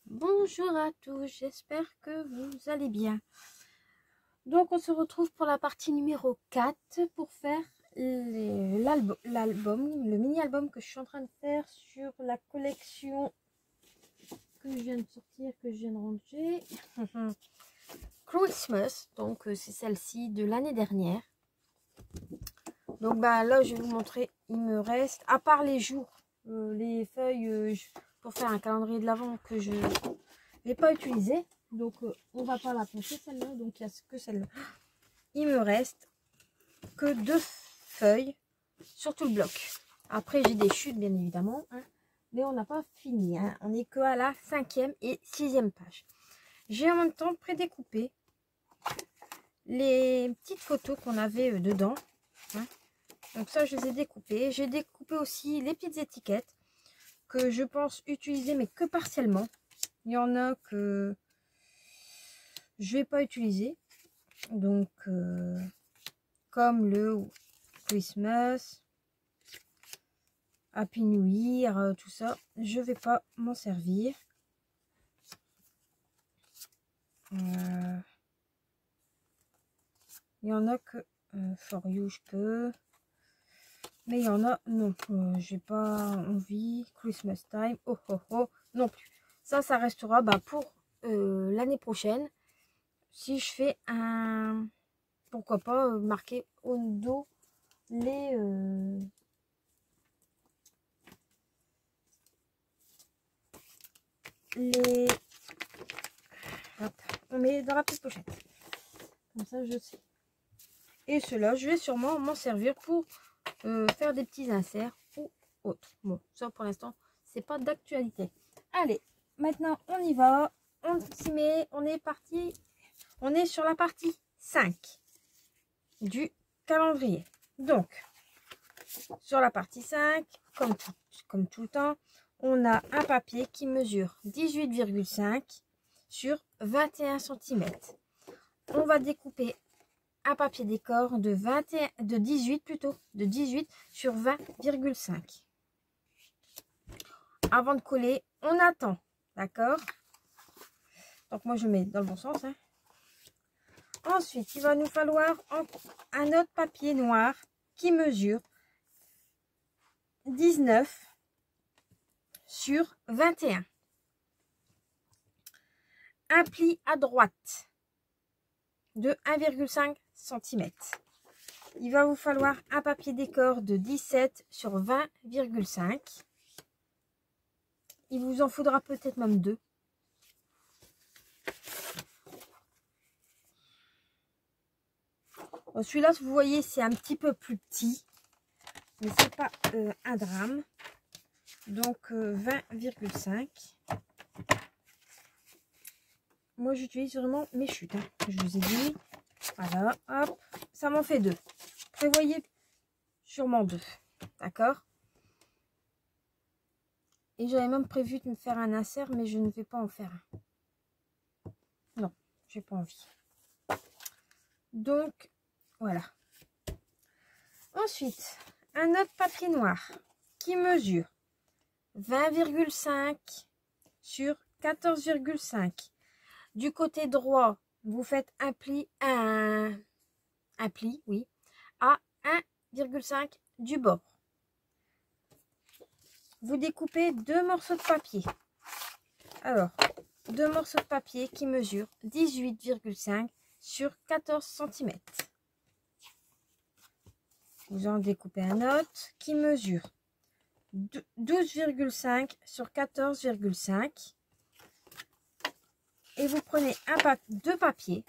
Bonjour à tous, j'espère que vous allez bien. Donc on se retrouve pour la partie numéro 4 pour faire l'album, le mini-album que je suis en train de faire sur la collection que je viens de sortir, que je viens de ranger. Christmas, donc c'est celle-ci de l'année dernière. Donc là je vais vous montrer, il me reste, à part les jours, les feuilles pour faire un calendrier de l'Avent que je n'ai pas utilisé. Donc on va pas la compter celle-là, donc il n'y a que celle-là. Il me reste que 2 feuilles sur tout le bloc. Après j'ai des chutes bien évidemment, hein, mais on n'a pas fini, hein. On n'est que à la 5e et 6e page. J'ai en même temps prédécoupé les petites photos qu'on avait dedans, hein. Donc ça je les ai découpées. J'ai découpé aussi les petites étiquettes que je pense utiliser mais que partiellement. Il y en a que je vais pas utiliser, donc comme le Christmas, Happy New Year, tout ça, je vais pas m'en servir. Il y en a que For You je peux, mais il y en a non, j'ai pas envie. Christmas Time, oh oh oh, non plus. Ça restera pour l'année prochaine. Si je fais un, pourquoi pas marquer au dos les hop, on met dans la petite pochette, comme ça je sais. Et cela je vais sûrement m'en servir pour faire des petits inserts ou autre. Bon, ça pour l'instant c'est pas d'actualité. Allez, maintenant on y va, on s'y met, on est parti, on est sur la partie 5 du calendrier. Donc sur la partie 5, comme tout le temps, on a un papier qui mesure 18,5 sur 21 cm. On va découper un papier décor de 18 sur 20,5. Avant de coller, on attend, d'accord? Donc moi je mets dans le bon sens, hein. Ensuite, il va nous falloir un autre papier noir qui mesure 19 sur 21. Un pli à droite de 1,5 cm. Il va vous falloir un papier décor de 17 sur 20,5. Il vous en faudra peut-être même 2. Bon, celui-là, vous voyez, c'est un petit peu plus petit, mais c'est pas un drame. Donc 20,5. Moi j'utilise vraiment mes chutes, hein. Je vous ai dit, voilà, hop, ça m'en fait 2. Prévoyez sûrement 2, d'accord? Et j'avais même prévu de me faire un insert, mais je ne vais pas en faire un. Non, j'ai pas envie. Donc voilà. Ensuite, un autre papier noir qui mesure 20,5 sur 14,5. Du côté droit, vous faites un pli, oui, à 1,5 du bord. Vous découpez 2 morceaux de papier. Alors, 2 morceaux de papier qui mesurent 18,5 sur 14 cm. Vous en découpez un autre qui mesure 12,5 sur 14,5. Et vous prenez deux papiers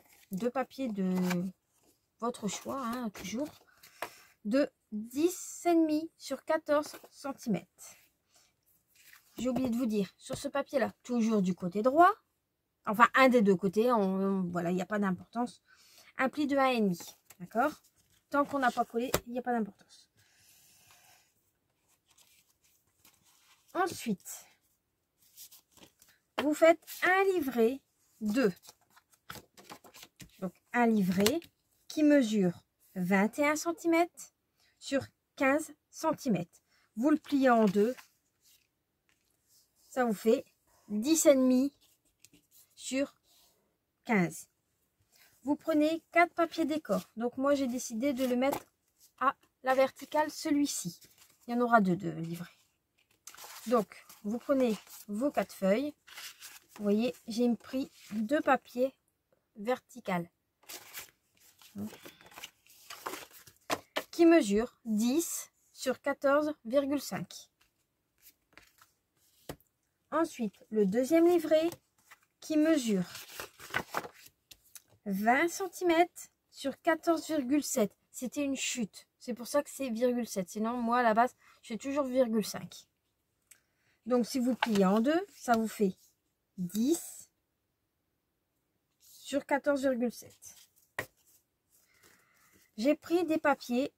de votre choix, hein, toujours, de 10,5 sur 14 cm. J'ai oublié de vous dire, sur ce papier-là, toujours du côté droit, enfin un des deux côtés, voilà, il n'y a pas d'importance, un pli de 1,5, d'accord? Tant qu'on n'a pas collé, il n'y a pas d'importance. Ensuite, vous faites un livret de, donc un livret qui mesure 21 cm sur 15 cm. Vous le pliez en deux, ça vous fait 10,5 sur 15. Vous prenez 4 papiers décor. Donc moi j'ai décidé de le mettre à la verticale, celui-ci. Il y en aura 2 de livrés. Donc vous prenez vos 4 feuilles. Vous voyez, j'ai pris 2 papiers verticales qui mesurent 10 sur 14,5. Ensuite, le deuxième livret qui mesure 20 cm sur 14,7. C'était une chute. C'est pour ça que c'est 0,7. Sinon, moi, à la base, je fais toujours 0,5. Donc, si vous pliez en deux, ça vous fait 10 sur 14,7. J'ai pris des papiers,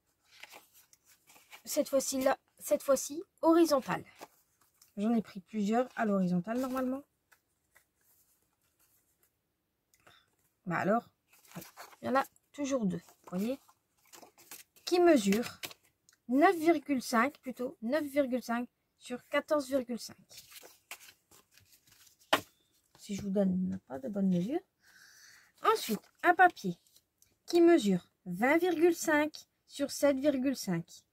cette fois-ci, horizontales. J'en ai pris plusieurs à l'horizontale normalement. Bah alors, il y en a toujours 2, vous voyez, qui mesurent 9,5 plutôt, 9,5 sur 14,5. Si je vous donne pas de bonne mesure. Ensuite, un papier qui mesure 20,5 sur 7,5.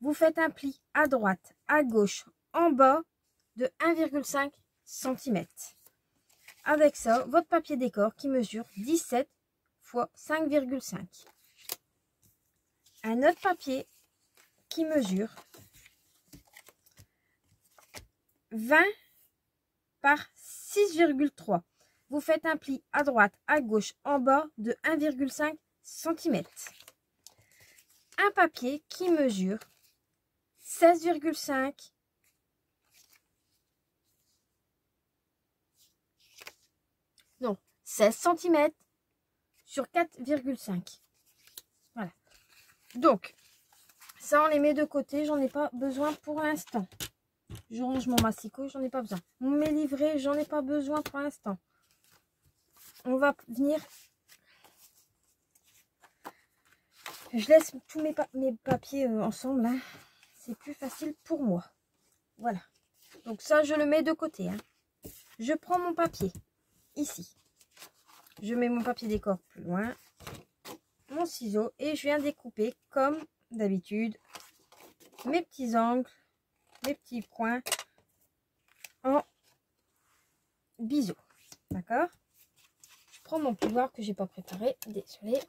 Vous faites un pli à droite, à gauche, en bas de 1,5 cm. Avec ça, votre papier décor qui mesure 17 x 5,5. Un autre papier qui mesure 20 par 6,3. Vous faites un pli à droite, à gauche, en bas de 1,5 cm. Un papier qui mesure 16,5 non, 16 cm sur 4,5. Voilà. Donc, ça, on les met de côté. J'en ai pas besoin pour l'instant. Je range mon massicot, j'en ai pas besoin. Mes livrets, j'en ai pas besoin pour l'instant. On va venir... Je laisse tous mes papiers ensemble. Hein. C'est plus facile pour moi. Voilà. Donc ça, je le mets de côté. Hein. Je prends mon papier. Ici. Je mets mon papier décor plus loin. Mon ciseau. Et je viens découper comme d'habitude mes petits angles, mes petits coins en biseau. D'accord? Je prends mon pouvoir que j'ai pas préparé. Désolée.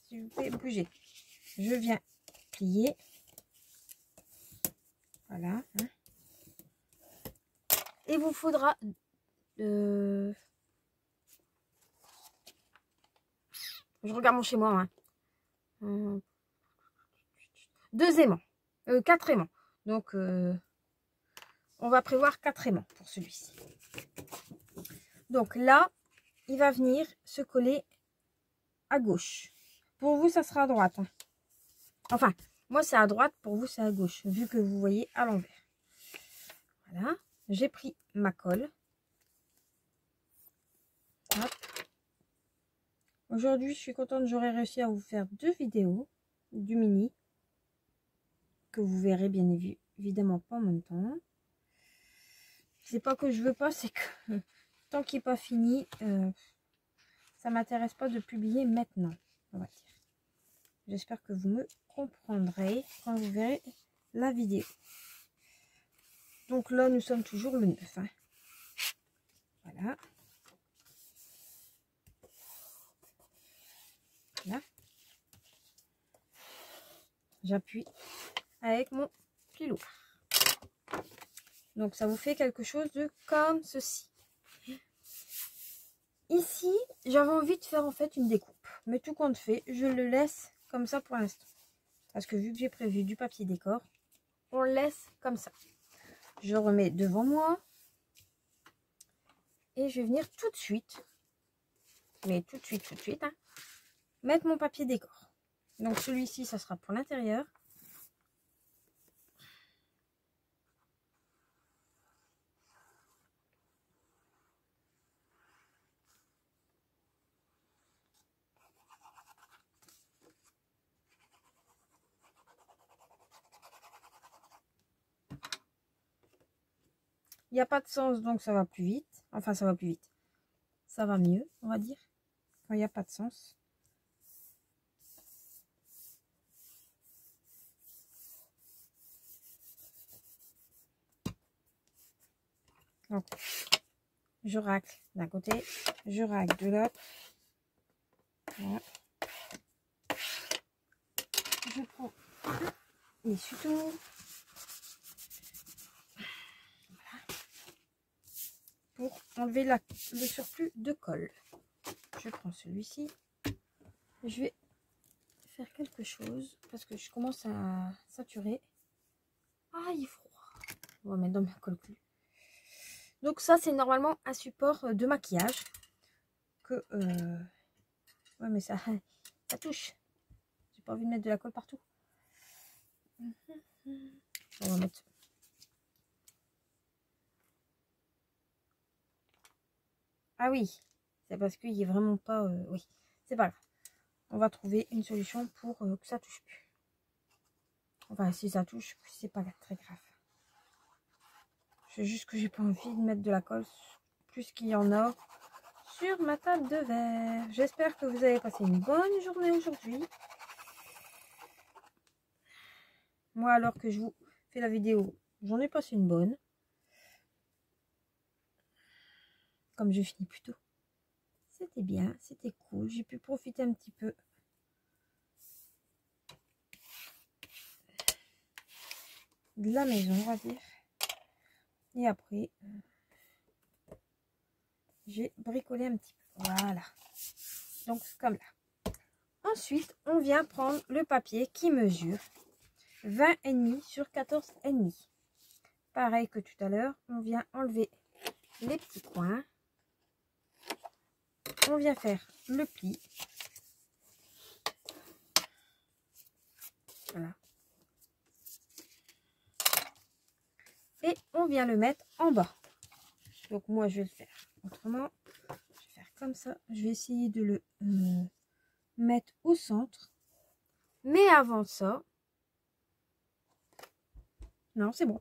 Si je vais bouger. Je viens plier. Voilà. Hein. Et vous faudra je regarde mon chez moi. Hein. 2 aimants. 4 aimants. Donc, on va prévoir 4 aimants pour celui-ci. Donc là, il va venir se coller à gauche. Pour vous, ça sera à droite. Hein. Enfin, moi, c'est à droite. Pour vous, c'est à gauche. Vu que vous voyez à l'envers. Voilà. J'ai pris ma colle. Aujourd'hui, je suis contente. J'aurais réussi à vous faire 2 vidéos du mini. Que vous verrez bien évidemment pas en même temps. C'est pas que je veux pas, c'est que tant qu'il n'est pas fini, ça m'intéresse pas de publier maintenant, on va dire. J'espère que vous me comprendrez quand vous verrez la vidéo. Donc là, nous sommes toujours le 9. Hein. Voilà. Là. J'appuie avec mon piloir. Donc ça vous fait quelque chose de comme ceci. Ici, j'avais envie de faire en fait une découpe. Mais tout compte fait, je le laisse comme ça pour l'instant. Parce que vu que j'ai prévu du papier décor, on le laisse comme ça. Je remets devant moi. Et je vais venir tout de suite, mais tout de suite, hein, mettre mon papier décor. Donc celui-ci, ça sera pour l'intérieur. Il n'y a pas de sens, donc ça va plus vite. Enfin, ça va plus vite. ça va mieux, on va dire, quand il n'y a pas de sens. Donc, je racle d'un côté, je racle de l'autre. Voilà. Je prends les essuie-tout. Voilà. Pour enlever le surplus de colle. Je prends celui-ci. Je vais faire quelque chose parce que je commence à saturer. Ah, il est froid. On va mettre dans ma colle plus. Donc ça, c'est normalement un support de maquillage. Que ouais, mais ça touche. J'ai pas envie de mettre de la colle partout. On va mettre. Ah oui, c'est parce qu'il est vraiment pas. Oui, c'est pas grave. On va trouver une solution pour que ça touche plus. Enfin, si ça touche, c'est pas très grave. C'est juste que j'ai pas envie de mettre de la colle plus qu'il y en a sur ma table de verre. J'espère que vous avez passé une bonne journée aujourd'hui. Moi, alors que je vous fais la vidéo, j'en ai passé une bonne. Comme je finis plus tôt. C'était bien, c'était cool. J'ai pu profiter un petit peu de la maison, on va dire. Et après, j'ai bricolé un petit peu. Voilà. Donc, comme là. Ensuite, on vient prendre le papier qui mesure 20,5 sur 14,5. Pareil que tout à l'heure, on vient enlever les petits coins. On vient faire le pli. Voilà. Et on vient le mettre en bas. Donc moi, je vais le faire autrement. Je vais faire comme ça. Je vais essayer de le mettre au centre. Mais avant ça... Non, c'est bon.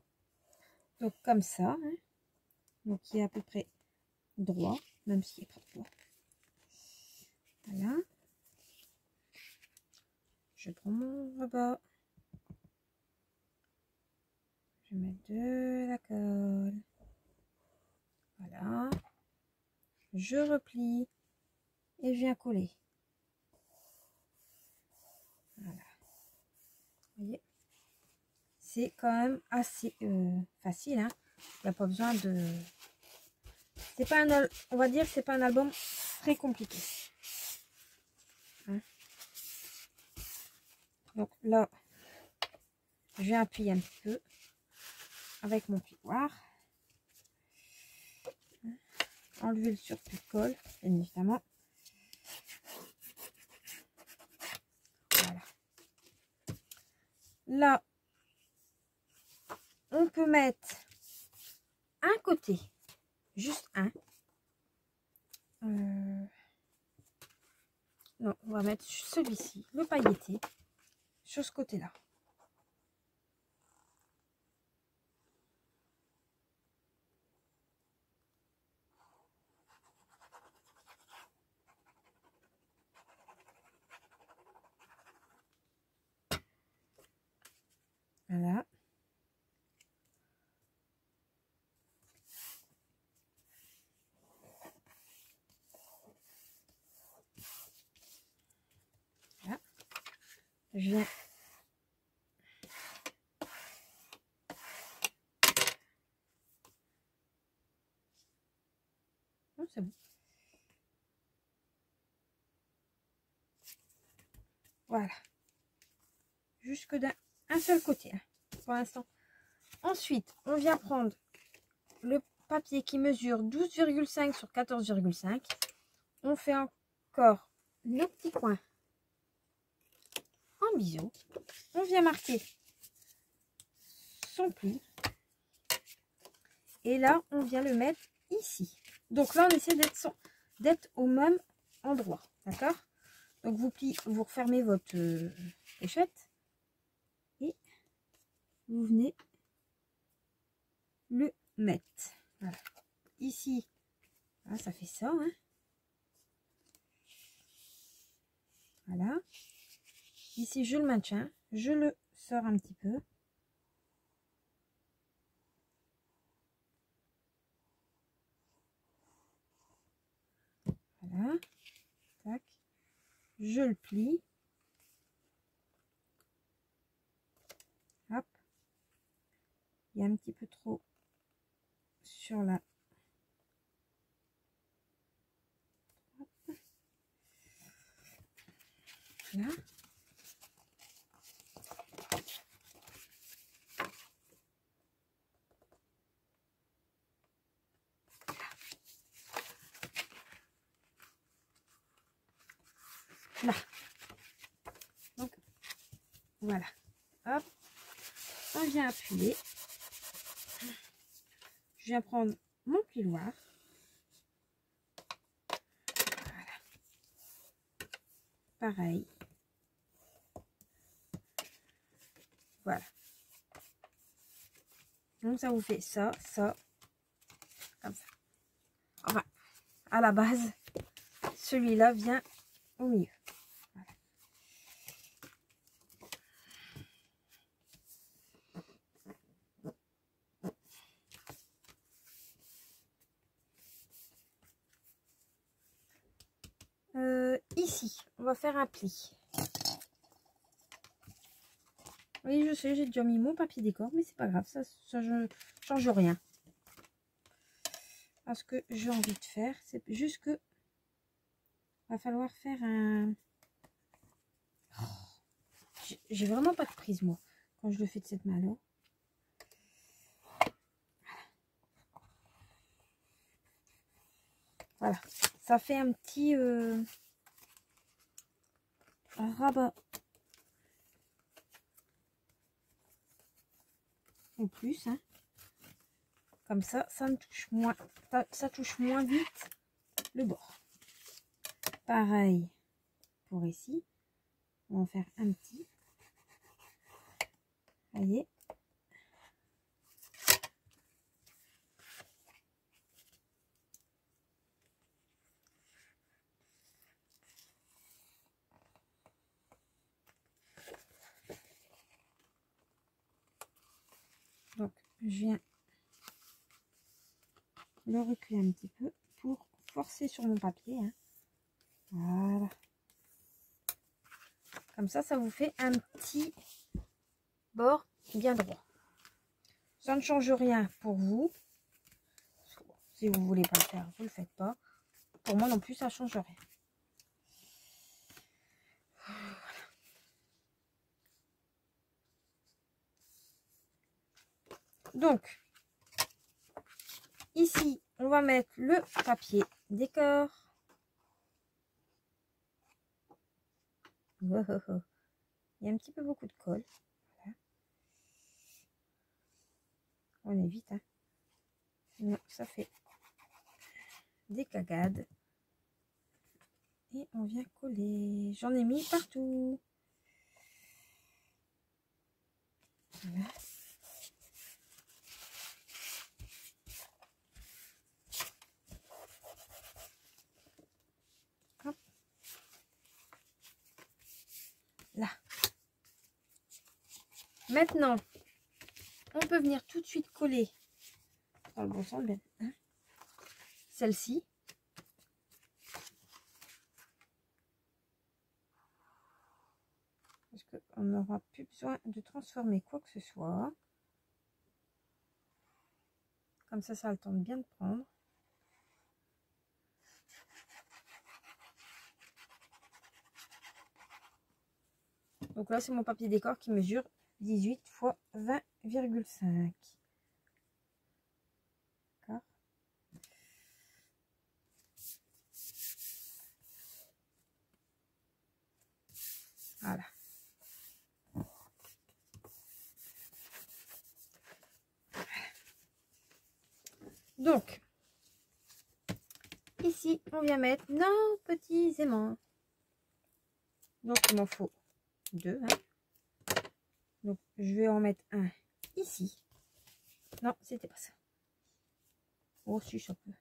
Donc comme ça. Hein. Donc il est à peu près droit. Même s'il n'est pas droit. Voilà. Je prends mon rebat. Je mets de la colle. Voilà. Je replie. Et je viens coller. Voilà. Vous voyez, c'est quand même assez facile. Hein. Il n'y a pas besoin de... C'est pas un... On va dire que c'est pas un album très compliqué. Hein. Donc là, je vais appuyer un petit peu avec mon plioir. Enlever le surplus de colle, bien évidemment. Voilà. Là, on peut mettre un côté, juste un. Non, on va mettre celui-ci, le pailleté, sur ce côté-là. Voilà. Voilà. Je viens c'est bon. Voilà. Jusque d'un seul côté, hein, pour l'instant. Ensuite, on vient prendre le papier qui mesure 12,5 sur 14,5. On fait encore nos petits coins en biseau. On vient marquer son pli. Et là, on vient le mettre ici. Donc là, on essaie d'être au même endroit. D'accord? Donc vous pliez, vous refermez votre pochette. Et vous venez le mettre. Voilà. Ici, voilà, ça fait ça. Hein. Voilà. Ici, je le maintiens. Je le sors un petit peu. Voilà. Tac. Je le plie. Hop. Il y a un petit peu trop sur la... Hop. Voilà. Là. Donc, voilà. Hop. On vient appuyer. Je viens prendre mon plioir. Voilà. Pareil. Voilà. Donc, ça vous fait ça, ça, comme ça. Enfin, à la base, celui-là vient au milieu. Ici, on va faire un pli. Oui, je sais, j'ai déjà mis mon papier décor, mais c'est pas grave, ça je change rien. Parce que j'ai envie de faire, c'est juste que va falloir faire un... J'ai vraiment pas de prise, moi, quand je le fais de cette main-là. Voilà, ça fait un petit rabat en plus, hein. Comme ça, ça touche moins vite le bord. Pareil pour ici, on va en faire un petit. Voyez. Donc, je viens le reculer un petit peu pour forcer sur mon papier, hein. Voilà. Comme ça vous fait un petit bord bien droit. Ça ne change rien pour vous. Si vous voulez pas le faire, vous le faites pas. Pour moi non plus, ça change rien. Voilà. Donc, ici, on va mettre le papier décor. Oh, oh, oh. Il y a un petit peu beaucoup de colle. Voilà. On évite, hein. Sinon, ça fait des cagades. Et on vient coller. J'en ai mis partout. Voilà. Hop. Là. Maintenant, on peut venir tout de suite coller dans le bon sens, hein, celle-ci. Parce qu'on n'aura plus besoin de transformer quoi que ce soit. Comme ça a le temps de bien de prendre. Donc là, c'est mon papier décor qui mesure 18 x 20,5. D'accord. Voilà. Donc, ici, on vient mettre nos petits aimants. Donc, il m'en faut 2. Hein. Donc, je vais en mettre un ici. Non, c'était pas ça. Oh, si, ça peut.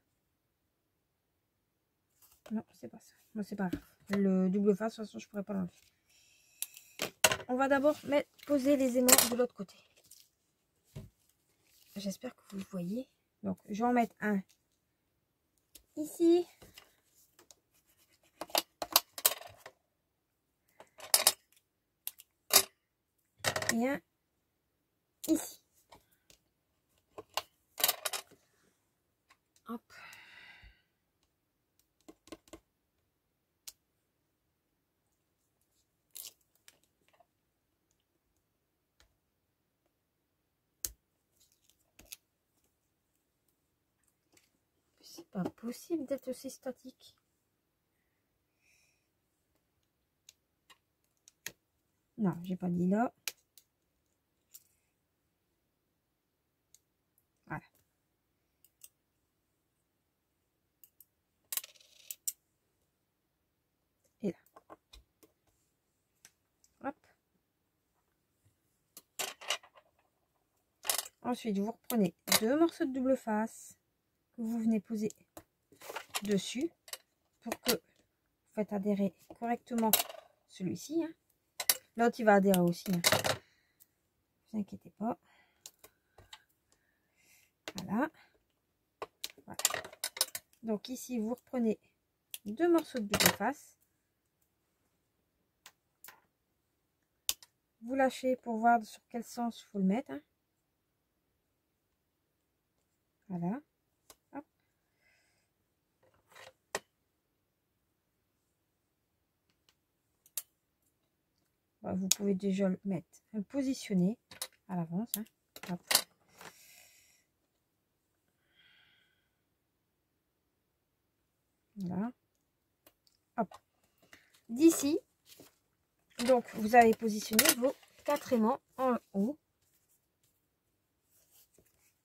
Non, c'est pas ça. Bon, c'est pas grave. Le double face, de toute façon, je pourrais pas l'enlever. On va d'abord poser les aimants de l'autre côté. J'espère que vous le voyez. Donc, je vais en mettre un ici. Et un ici. Hop. C'est pas possible d'être aussi statique. Non, j'ai pas dit là. Voilà. Et là. Hop. Ensuite, vous reprenez deux morceaux de double face que vous venez poser dessus pour que vous faites adhérer correctement celui-ci. Hein. L'autre, il va adhérer aussi. Hein. Ne vous inquiétez pas. Voilà. Voilà. Donc ici, vous reprenez deux morceaux de double face. Vous lâchez pour voir sur quel sens il faut le mettre. Hein. Voilà. Hop. Bon, vous pouvez déjà le mettre, le positionner à l'avance. Hein. Hop. Voilà. Hop. D'ici, donc vous avez positionné vos 4 aimants en haut.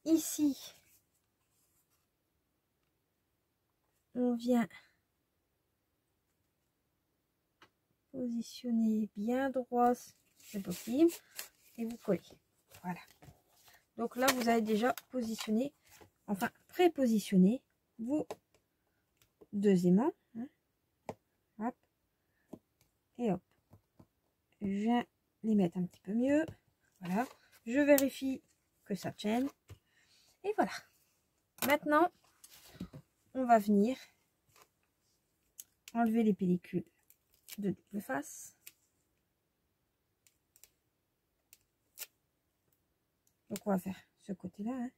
Ici, on vient positionner bien droit, c'est possible, et vous collez. Voilà. Donc là, vous avez déjà positionné, enfin pré-positionné vos deux aimants. Hein. Hop. Et hop. Je viens les mettre un petit peu mieux. Voilà. Je vérifie que ça tienne. Et voilà. Maintenant, on va venir enlever les pellicules de double face. Donc on va faire ce côté-là. Hein.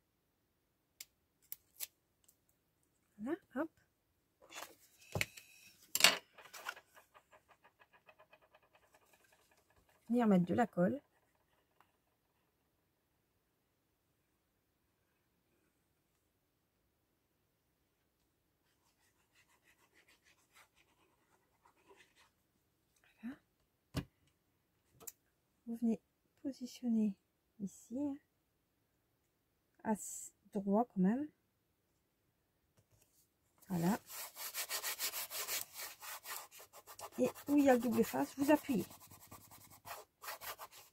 Voilà, hop. Venir mettre de la colle. Voilà. Vous venez positionner ici. Hein. À droit quand même. Voilà. Et où il y a le double face, vous appuyez.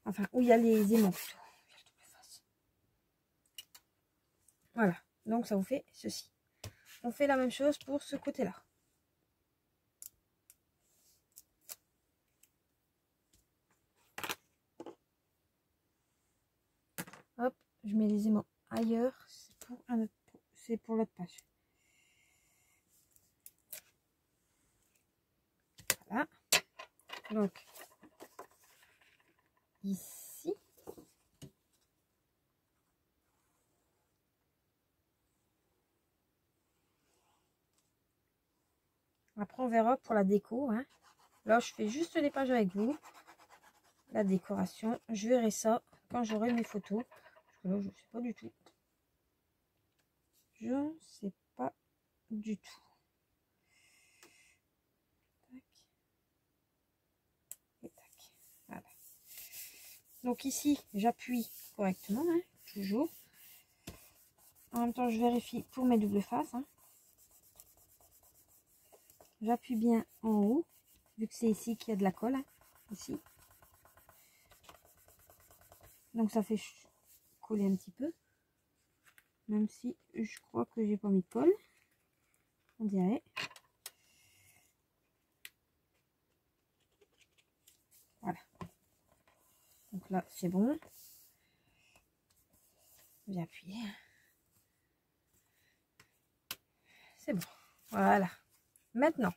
Enfin, où il y a les aimants plutôt. Voilà. Donc, ça vous fait ceci. On fait la même chose pour ce côté-là. Hop, je mets les aimants ailleurs. C'est pour l'autre page. Voilà. Donc, ici. Après, on verra pour la déco. Hein. Là, je fais juste les pages avec vous. La décoration. Je verrai ça quand j'aurai mes photos. Parce que là, je ne sais pas du tout. Je ne sais pas du tout. Tac. Et tac. Voilà. Donc ici, j'appuie correctement. Hein, toujours. En même temps, je vérifie pour mes doubles faces. Hein. J'appuie bien en haut, vu que c'est ici qu'il y a de la colle, hein, ici. Donc ça fait coller un petit peu. Même si je crois que j'ai pas mis de colle. On dirait. là, c'est bon. Bien appuyer. C'est bon. Voilà. Maintenant,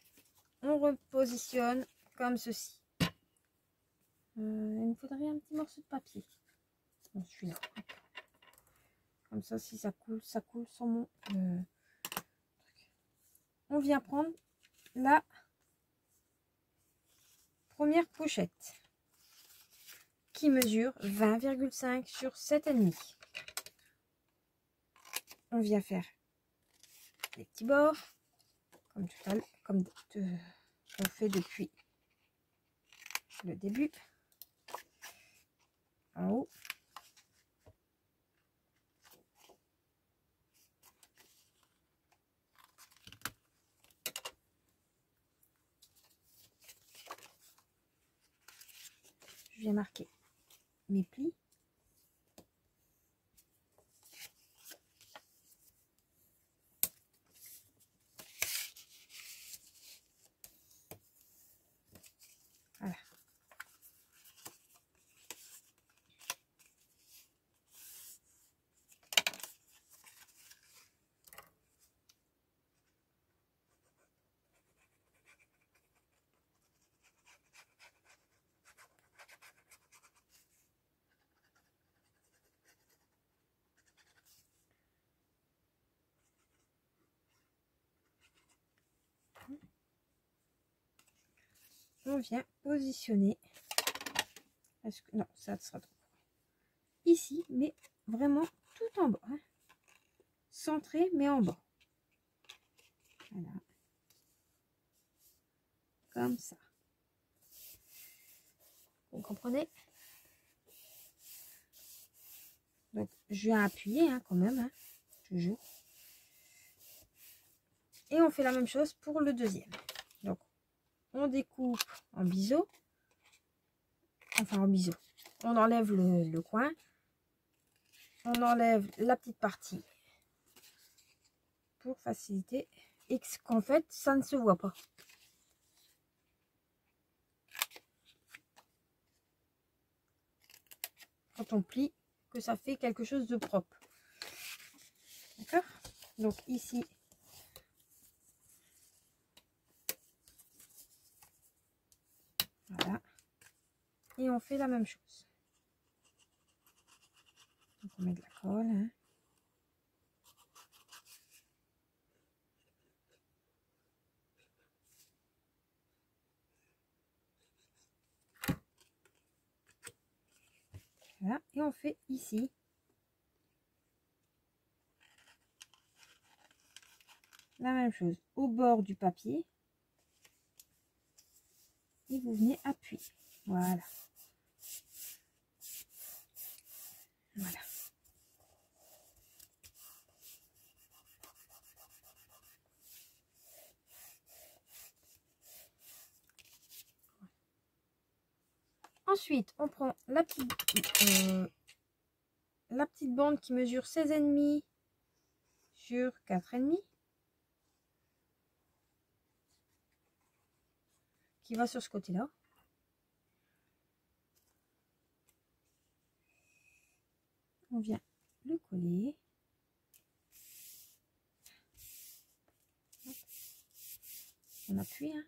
on repositionne comme ceci. Il me faudrait un petit morceau de papier. Bon, celui-là. Comme ça, si ça coule sur mon truc. On vient prendre la première pochette qui mesure 20,5 sur 7,5. On vient faire les petits bords comme tout à l'heure, comme on fait depuis le début. En haut. Je viens marquer mes plis. Voilà. On vient positionner. Parce que non, ça sera trop ici, mais vraiment tout en bas. Hein. Centré, mais en bas. Voilà. Comme ça. Vous comprenez? Donc, je viens appuyer hein, quand même, hein, toujours. Et on fait la même chose pour le deuxième. Donc, on découpe en biseau. Enfin, en biseau. On enlève le coin. On enlève la petite partie pour faciliter et qu'en fait, ça ne se voit pas. Quand on plie, que ça fait quelque chose de propre. D'accord? Donc ici, voilà. Et on fait la même chose. Donc on met de la colle. Hein. Voilà. Et on fait ici. La même chose au bord du papier. Et vous venez appuyer. Voilà. Voilà. Ensuite, on prend la petite bande qui mesure 16,5 sur 4,5. Qui va sur ce côté-là. On vient le coller. On appuie, hein.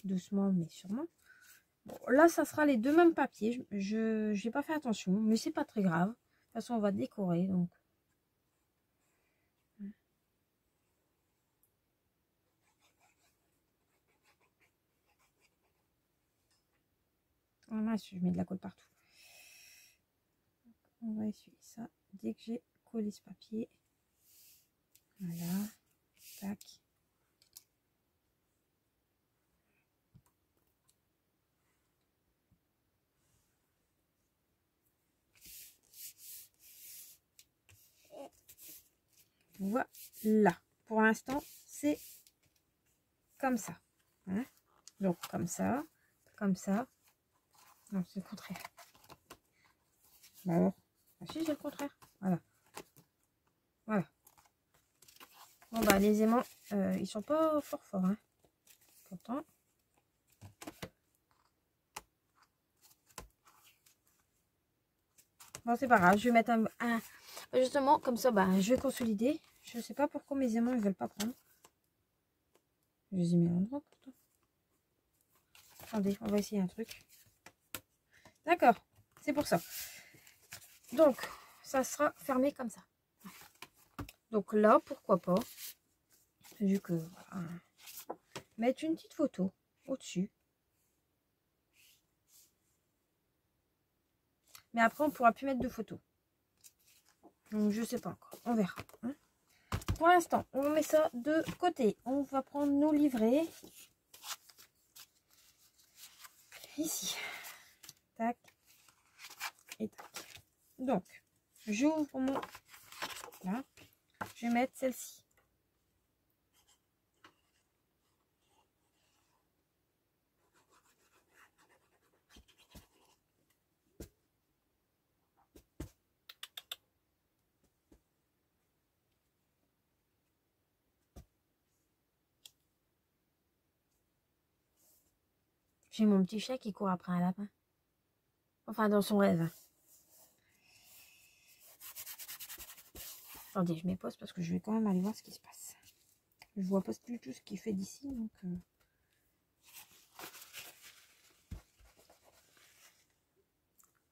Doucement mais sûrement. Bon, là, ça sera les deux mêmes papiers. Je n'ai pas fait attention, mais c'est pas très grave. De toute façon, on va décorer. Donc, voilà, je mets de la colle partout. On va essuyer ça dès que j'ai collé ce papier. Voilà. Tac. Voilà. Pour l'instant, c'est comme ça. Hein. Donc, comme ça. Comme ça. Non, c'est le contraire. Bah alors. Ah si, c'est le contraire. Voilà. Voilà. Bon, bah, les aimants, ils sont pas fort forts. Hein. Pourtant. Bon, c'est pas grave. Je vais mettre un... Justement, comme ça, bah, je vais consolider. Je sais pas pourquoi mes aimants, ils veulent pas prendre. Je les ai mis à l'endroit pourtant. Attendez, on va essayer un truc. D'accord, c'est pour ça. Donc, ça sera fermé comme ça. Donc là, pourquoi pas, vu que... Voilà, mettre une petite photo au-dessus. Mais après, on pourra plus mettre de photos. Donc, je sais pas encore. On verra. Hein. Pour l'instant, on met ça de côté. On va prendre nos livrets. Ici. Tac. Et tac. Donc, j'ouvre mon... Là. Je vais mettre celle-ci. J'ai mon petit chat qui court après un lapin. Enfin, dans son rêve. Attendez, je mets pause parce que je vais quand même aller voir ce qui se passe. Je vois pas du tout ce qu'il fait d'ici.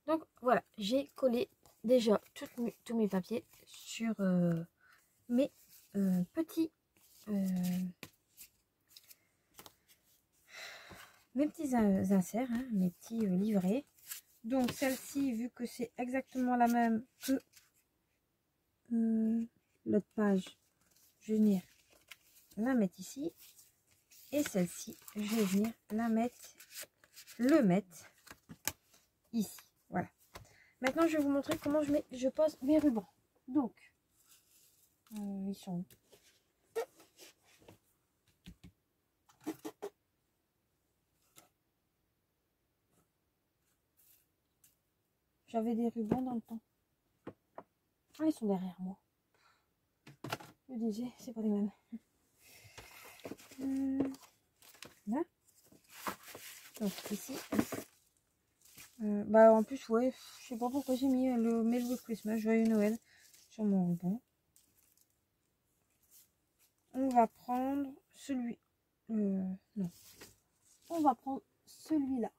Donc voilà, j'ai collé déjà tous mes papiers sur mes petits inserts, hein, mes petits livrets. Donc celle-ci, vu que c'est exactement la même que l'autre page, je vais venir la mettre ici. Et celle-ci, je vais venir la mettre, ici. Voilà. Maintenant, je vais vous montrer comment je pose mes rubans. Donc, ils sont où? J'avais des rubans dans le temps. Ah, ils sont derrière moi. Je disais, c'est pas les mêmes. Là. Donc, ici. Bah, en plus, ouais, je sais pas pourquoi j'ai mis le Merry Christmas, Joyeux Noël sur mon ruban. On va prendre celui... non. On va prendre celui-là.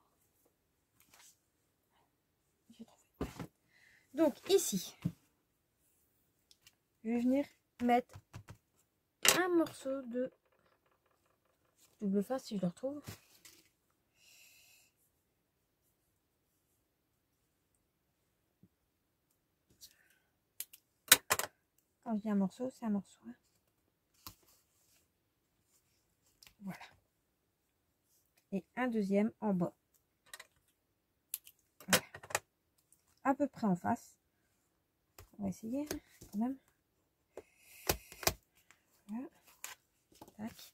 J'ai trouvé. Donc, ici, je vais venir mettre un morceau de double face si je le retrouve. Quand je dis un morceau, c'est un morceau. Hein. Voilà. Et un deuxième en bas. Voilà. À peu près en face. On va essayer quand même. Voilà. Tac.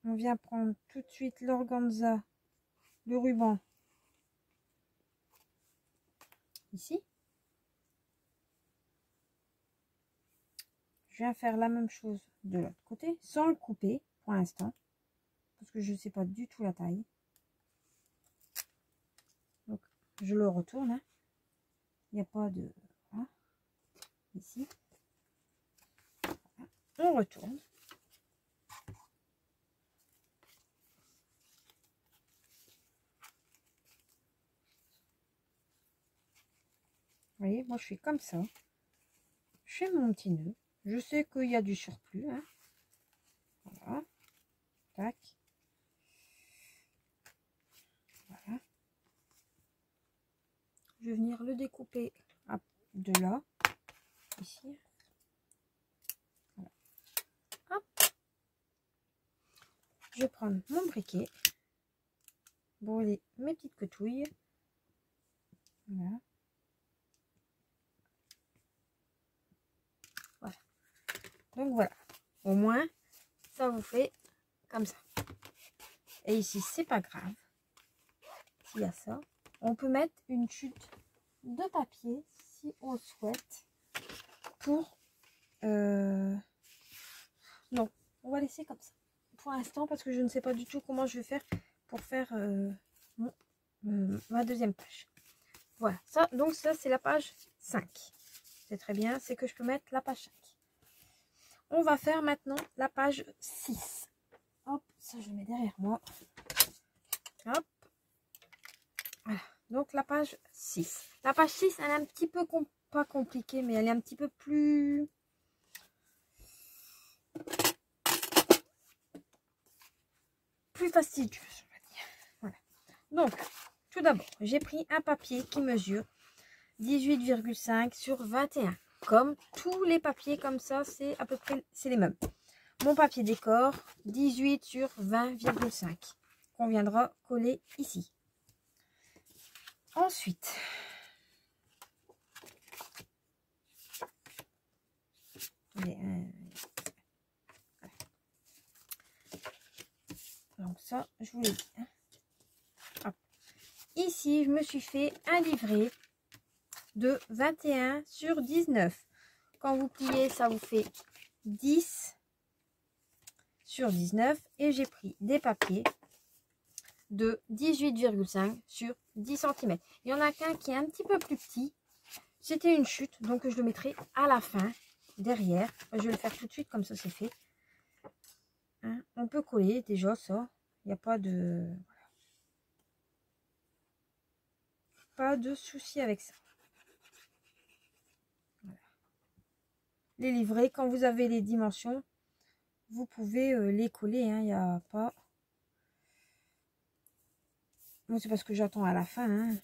On vient prendre tout de suite l'organza, le ruban. Ici. Je viens faire la même chose de l'autre côté, sans le couper pour l'instant. Parce que je ne sais pas du tout la taille. Donc, je le retourne. Hein. Il n'y a pas de... Voilà. Ici. Voilà. On retourne. Vous voyez, moi je fais comme ça. Je fais mon petit nœud. Je sais qu'il y a du surplus. Hein. Voilà. Tac. Voilà. Je vais venir le découper de là. Ici. Voilà. Hop. Je vais prendre mon briquet. Brûler mes petites cotouilles. Voilà. Voilà. Donc voilà. Au moins, ça vous fait comme ça. Et ici, c'est pas grave. S'il y a ça, on peut mettre une chute de papier si on souhaite. Pour non, on va laisser comme ça pour l'instant parce que je ne sais pas du tout comment je vais faire pour faire ma deuxième page. Voilà, ça, donc ça c'est la page 5. C'est très bien, c'est que je peux mettre la page 5. On va faire maintenant la page 6. Hop, ça je le mets derrière moi. Hop. Voilà, donc la page 6. La page 6, elle est un petit peu, pas compliquée, mais elle est un petit peu plus... fastidieuse, on va dire. Voilà. Donc, tout d'abord, j'ai pris un papier qui mesure 18,5 sur 21. Comme tous les papiers comme ça, c'est à peu près les mêmes. Mon papier décor, 18 sur 20,5. Qu'on viendra coller ici. Ensuite, donc ça, je vous l'ai dit. Hop. Ici, je me suis fait un livret de 21 sur 19. Quand vous pliez, ça vous fait 10 sur 19. Et j'ai pris des papiers de 18,5 sur 10 cm. Il y en a qu'un qui est un petit peu plus petit. C'était une chute, donc je le mettrai à la fin, derrière. Je vais le faire tout de suite, comme ça c'est fait. Hein, on peut coller déjà ça. Il n'y a pas de... pas de souci avec ça. Voilà. Les livrets, quand vous avez les dimensions, vous pouvez les coller. Hein, il n'y a pas... Moi, c'est parce que j'attends à la fin. Hein.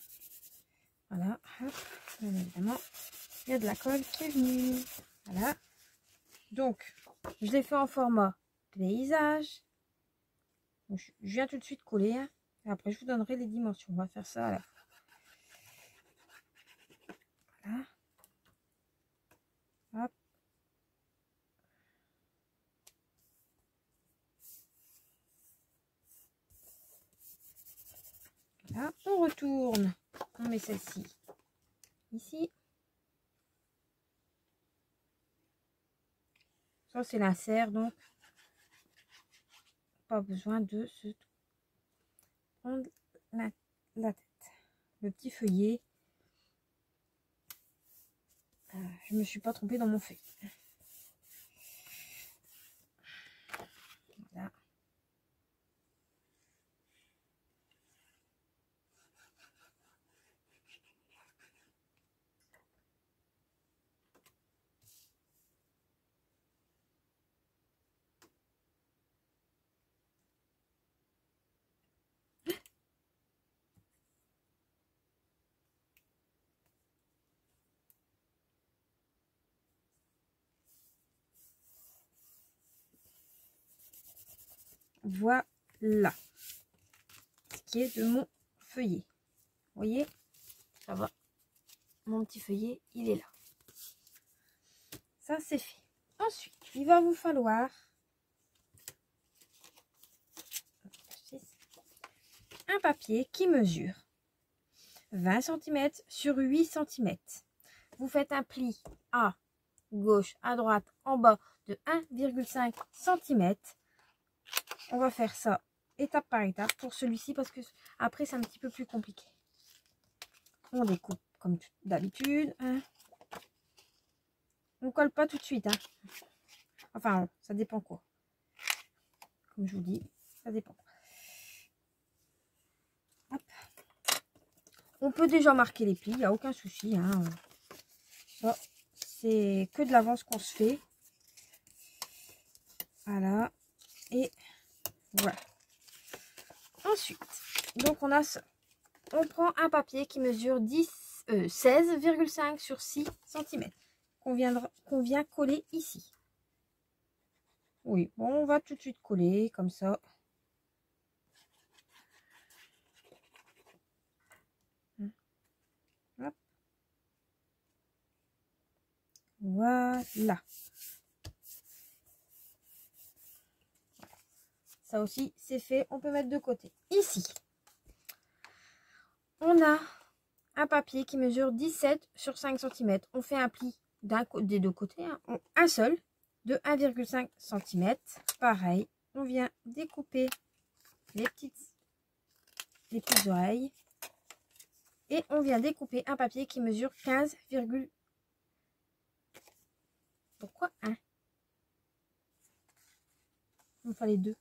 Voilà. Hop. Bien évidemment, il y a de la colle qui est venue. Voilà. Donc, je l'ai fait en format paysage. Donc, je viens tout de suite coller. Hein. Et après, je vous donnerai les dimensions. On va faire ça à la fin. Voilà. Hop. Voilà. On retourne. On met celle-ci ici. Ça, c'est l'insert. Donc, pas besoin de se prendre la tête. Le petit feuillet. Je me suis pas trompée dans mon feuillet. Voilà. Voilà ce qui est de mon feuillet. Vous voyez, ça va. Mon petit feuillet, il est là. Ça, c'est fait. Ensuite, il va vous falloir un papier qui mesure 20 cm sur 8 cm. Vous faites un pli à gauche, à droite, en bas de 1,5 cm. On va faire ça étape par étape pour celui-ci parce que après c'est un petit peu plus compliqué. On découpe comme d'habitude. Hein. On colle pas tout de suite. Hein. Enfin, ça dépend quoi. Comme je vous dis, ça dépend. Hop. On peut déjà marquer les plis, il n'y a aucun souci. Hein. Ça, c'est que de l'avance qu'on se fait. Voilà. Et voilà. Ensuite, donc on a ça. On prend un papier qui mesure 16,5 sur 6 cm. Qu'on vient coller ici. Oui, bon, on va tout de suite coller comme ça. Hop. Voilà. Ça aussi, c'est fait. On peut mettre de côté. Ici, on a un papier qui mesure 17 sur 5 cm. On fait un pli des deux côtés. Hein. Un seul de 1,5 cm. Pareil, on vient découper les petites les petites oreilles. Et on vient découper un papier qui mesure 15, pourquoi 1? Il me fallait 2.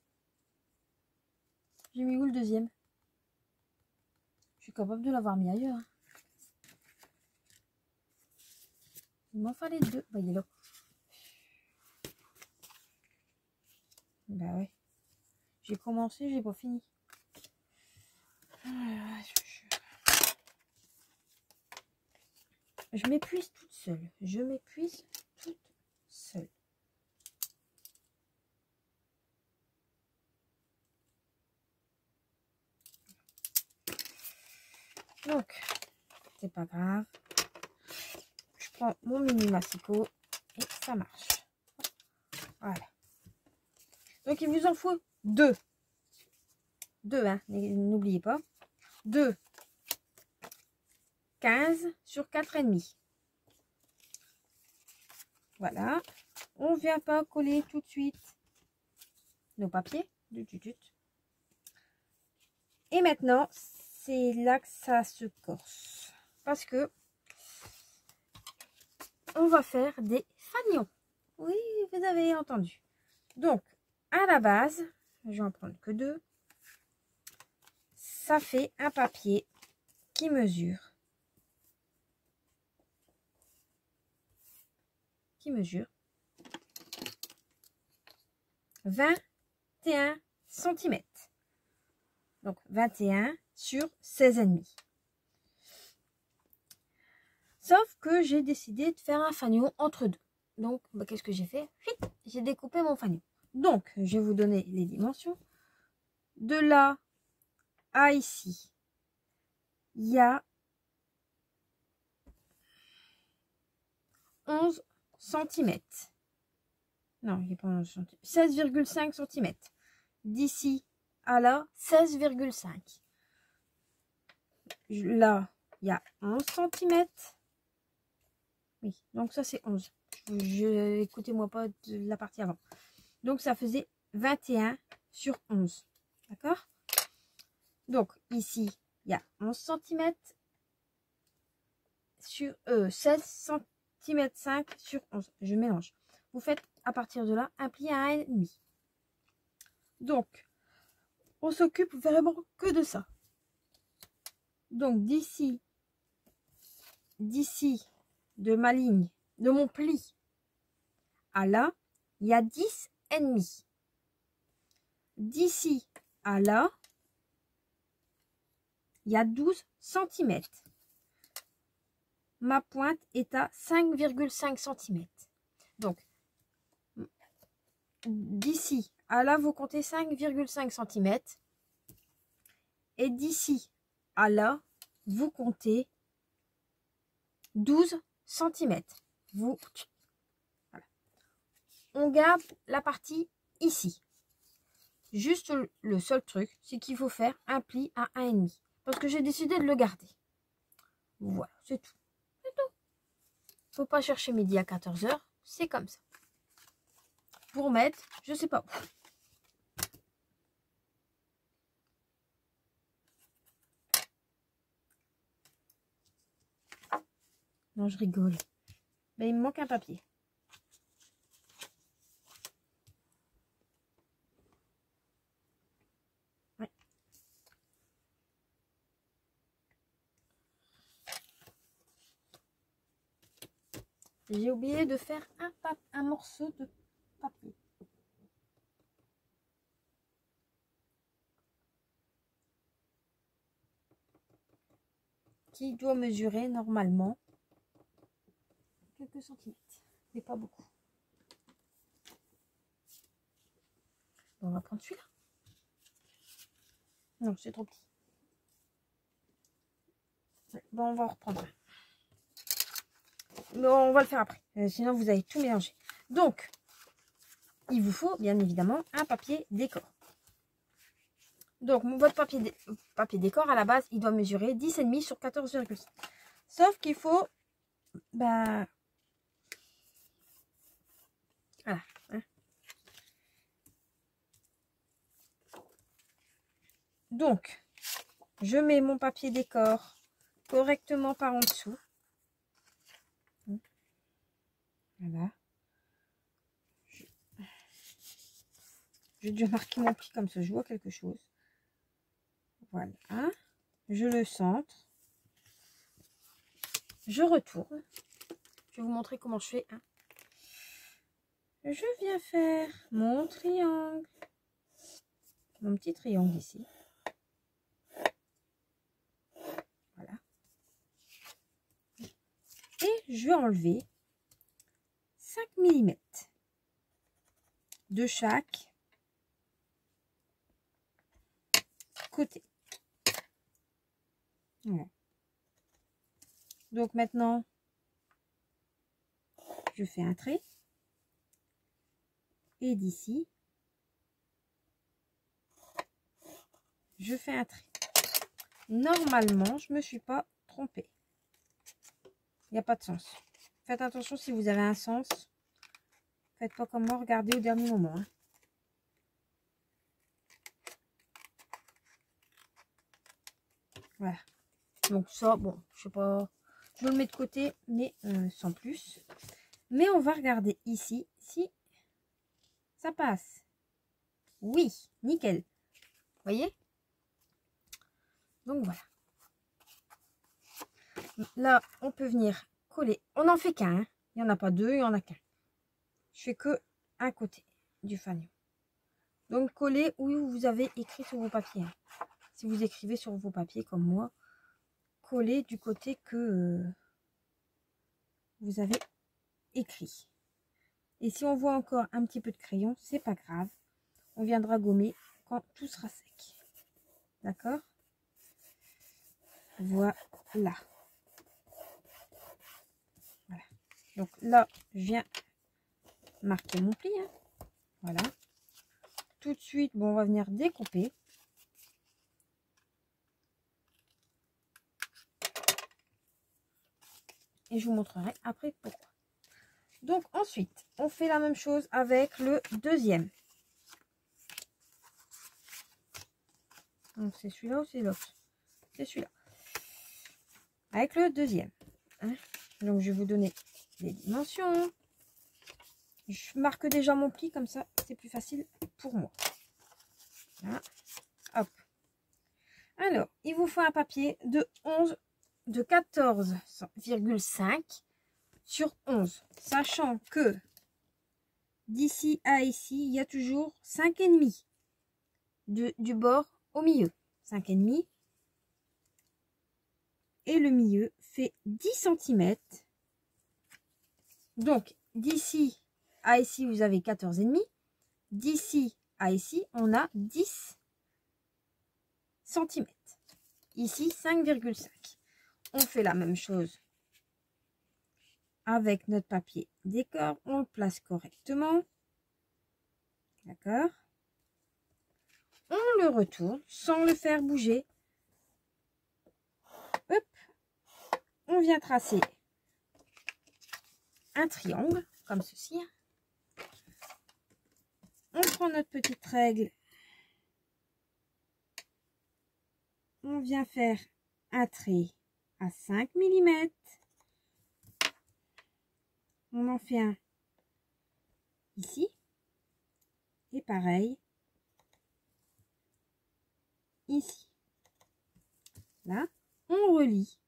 J'ai mis où le deuxième? Je suis capable de l'avoir mis ailleurs. Il m'en fallait 2. Bah, il est là. Bah ouais. J'ai commencé, j'ai pas fini. Je m'épuise toute seule. Je m'épuise toute seule. Donc, c'est pas grave. Je prends mon mini massicot et ça marche. Voilà. Donc, il vous en faut 2. 2, hein, n'oubliez pas. 2, 15 sur 4,5. Voilà. On ne vient pas coller tout de suite nos papiers. Et maintenant, c'est là que ça se corse. Parce que on va faire des fanions. Oui, vous avez entendu. Donc, à la base, je vais en prendre que 2. Ça fait un papier qui mesure 21 cm. Donc 21 sur 16,5. Sauf que j'ai décidé de faire un fanion entre deux. Donc, bah, qu'est-ce que j'ai fait? J'ai découpé mon fanion. Donc, je vais vous donner les dimensions. De là à ici, il y a 11 cm. Non, il n'y a pas 11 cm. 16,5 cm. D'ici à là, 16,5. Là, il y a 11 cm. Oui, donc ça c'est 11. Écoutez-moi pas de la partie avant. Donc ça faisait 21 sur 11. D'accord? Donc ici, il y a 11 cm sur 16 cm 5 sur 11. Je mélange. Vous faites à partir de là un pli à 1,5. Donc, on s'occupe vraiment que de ça. Donc d'ici de ma ligne, de mon pli à là, il y a 10,5. D'ici à là, il y a 12 cm. Ma pointe est à 5,5 cm. Donc, d'ici à là, vous comptez 5,5 cm. Et d'ici à là, vous comptez 12 cm. Voilà. On garde la partie ici. Juste le seul truc, c'est qu'il faut faire un pli à 1,5. Parce que j'ai décidé de le garder. Voilà, c'est tout. C'est tout. Faut pas chercher midi à 14 h. C'est comme ça. Pour mettre, je sais pas où. Non, je rigole. Mais il me manque un papier. Ouais. J'ai oublié de faire un morceau de papier. Qui doit mesurer normalement quelques centimètres, mais pas beaucoup. Bon, on va prendre celui-là. Non, c'est trop petit. Bon, on va en reprendre un. Bon, on va le faire après, sinon vous allez tout mélanger. Donc, il vous faut bien évidemment un papier décor. Donc, votre papier décor, à la base, il doit mesurer 10,5 sur 14,5. Sauf qu'il faut... Bah... Voilà. Hein. Donc, je mets mon papier décor correctement par en dessous. Voilà. J'ai dû marquer mon pli comme ça, je vois quelque chose. Voilà. Je le centre. Je retourne. Je vais vous montrer comment je fais. Je viens faire mon triangle. Mon petit triangle ici. Voilà. Et je vais enlever 5 mm de chaque côté. Voilà. Donc maintenant, je fais un trait. Et d'ici, je fais un trait. Normalement, je ne me suis pas trompée. Il n'y a pas de sens. Faites attention si vous avez un sens. Faites pas comme moi, regardez au dernier moment. Voilà. Donc ça, bon, je sais pas. Je le mets de côté, mais sans plus. Mais on va regarder ici si ça passe. Oui, nickel. Vous voyez? Donc voilà. Là, on peut venir coller. On n'en fait qu'un. Il n'y en a pas deux, il n'y en a qu'un. Je fais que un côté du fanion. Donc coller où vous avez écrit sur vos papiers. Si vous écrivez sur vos papiers comme moi, collez du côté que vous avez écrit. Et si on voit encore un petit peu de crayon, c'est pas grave. On viendra gommer quand tout sera sec. D'accord? Voilà. Voilà. Donc là, je viens marquer mon pli. Voilà. Tout de suite, bon, on va venir découper. Et je vous montrerai après pourquoi. Donc ensuite, on fait la même chose avec le deuxième. Donc c'est celui-là ou c'est l'autre? C'est celui-là. Avec le deuxième. Donc je vais vous donner les dimensions. Je marque déjà mon pli, comme ça c'est plus facile pour moi. Là. Hop. Alors, il vous faut un papier de 14,5 sur 11. Sachant que d'ici à ici, il y a toujours 5,5 du bord au milieu. 5,5. Et le milieu fait 10 cm. Donc, d'ici à ici, vous avez 14,5. D'ici à ici, on a 10 cm. Ici, 5,5. On fait la même chose avec notre papier décor. On le place correctement. D'accord? On le retourne sans le faire bouger. Hop. On vient tracer un triangle, comme ceci. On prend notre petite règle. On vient faire un trait à 5 mm. On en fait un ici. Et pareil, ici. Là, on relie.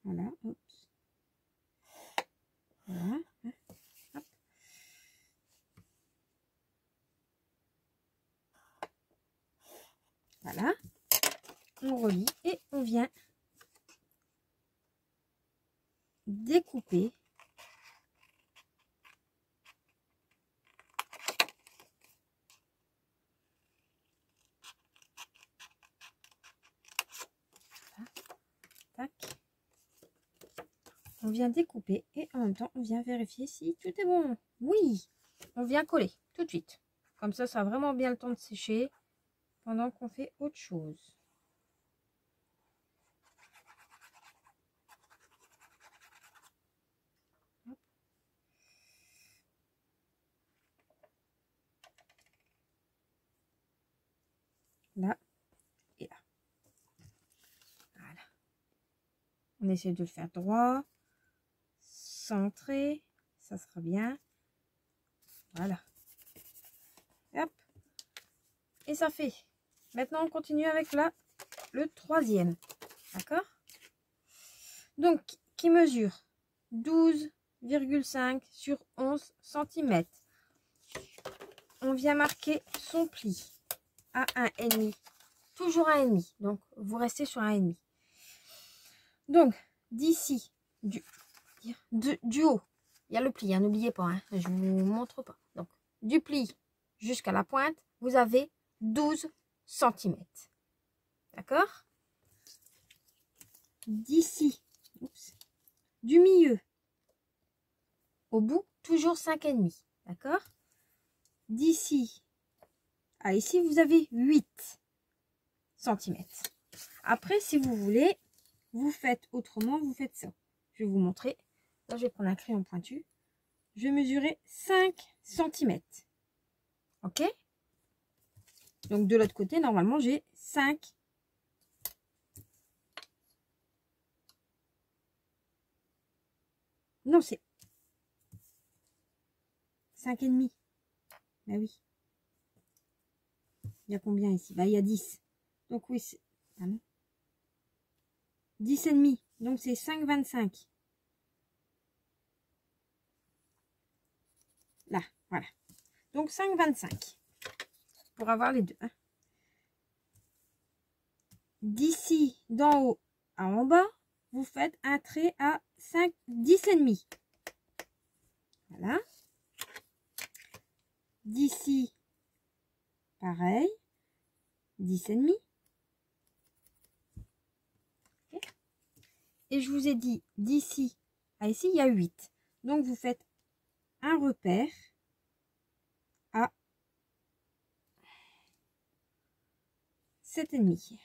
Voilà. Oups. Voilà. Hop. Voilà. On relie et on vient découper tac. On vient découper et en même temps on vient vérifier si tout est bon. Oui, on vient coller tout de suite. Comme ça a vraiment bien le temps de sécher pendant qu'on fait autre chose. On essaie de le faire droit, centré, ça sera bien. Voilà. Hop. Et ça fait. Maintenant, on continue avec le troisième. D'accord? Donc, qui mesure 12,5 sur 11 cm. On vient marquer son pli à 1,5. Toujours 1,5. Donc, vous restez sur 1,5. Donc, d'ici, du haut, il y a le pli, hein, n'oubliez pas, hein, je ne vous montre pas. Donc, du pli jusqu'à la pointe, vous avez 12 cm. D'accord? D'ici, du milieu au bout, toujours 5,5. D'accord? D'ici à ici, vous avez 8 cm. Après, si vous voulez, vous faites autrement, vous faites ça. Je vais vous montrer. Là, je vais prendre un crayon pointu. Je vais mesurer 5 cm. Ok? Donc, de l'autre côté, normalement, j'ai 5. Non, c'est 5,5. Ben oui. Il y a combien ici? Bah, il y a 10. Donc, oui, c'est... Ah non. 10,5. Donc, c'est 5,25. Là, voilà. Donc, 5,25. Pour avoir les deux. Hein. D'ici, d'en haut à en bas, vous faites un trait à 10,5. Voilà. D'ici, pareil. 10,5. Okay. Et je vous ai dit, d'ici à ici, il y a 8. Donc, vous faites un repère à 7,5.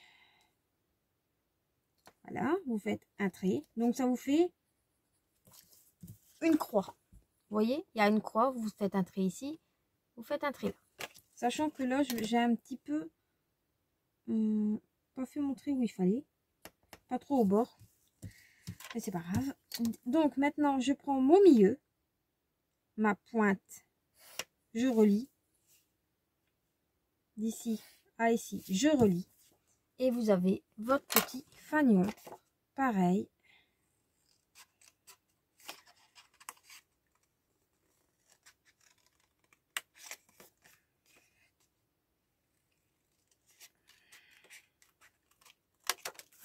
Voilà, vous faites un trait. Donc, ça vous fait une croix. Vous voyez, il y a une croix. Vous faites un trait ici. Vous faites un trait là. Sachant que là, j'ai un petit peu pas fait mon trait où il fallait. Pas trop au bord. Mais c'est pas grave. Donc, maintenant, je prends mon milieu. Ma pointe. Je relie. D'ici à ici, je relie. Et vous avez votre petit fanion. Pareil.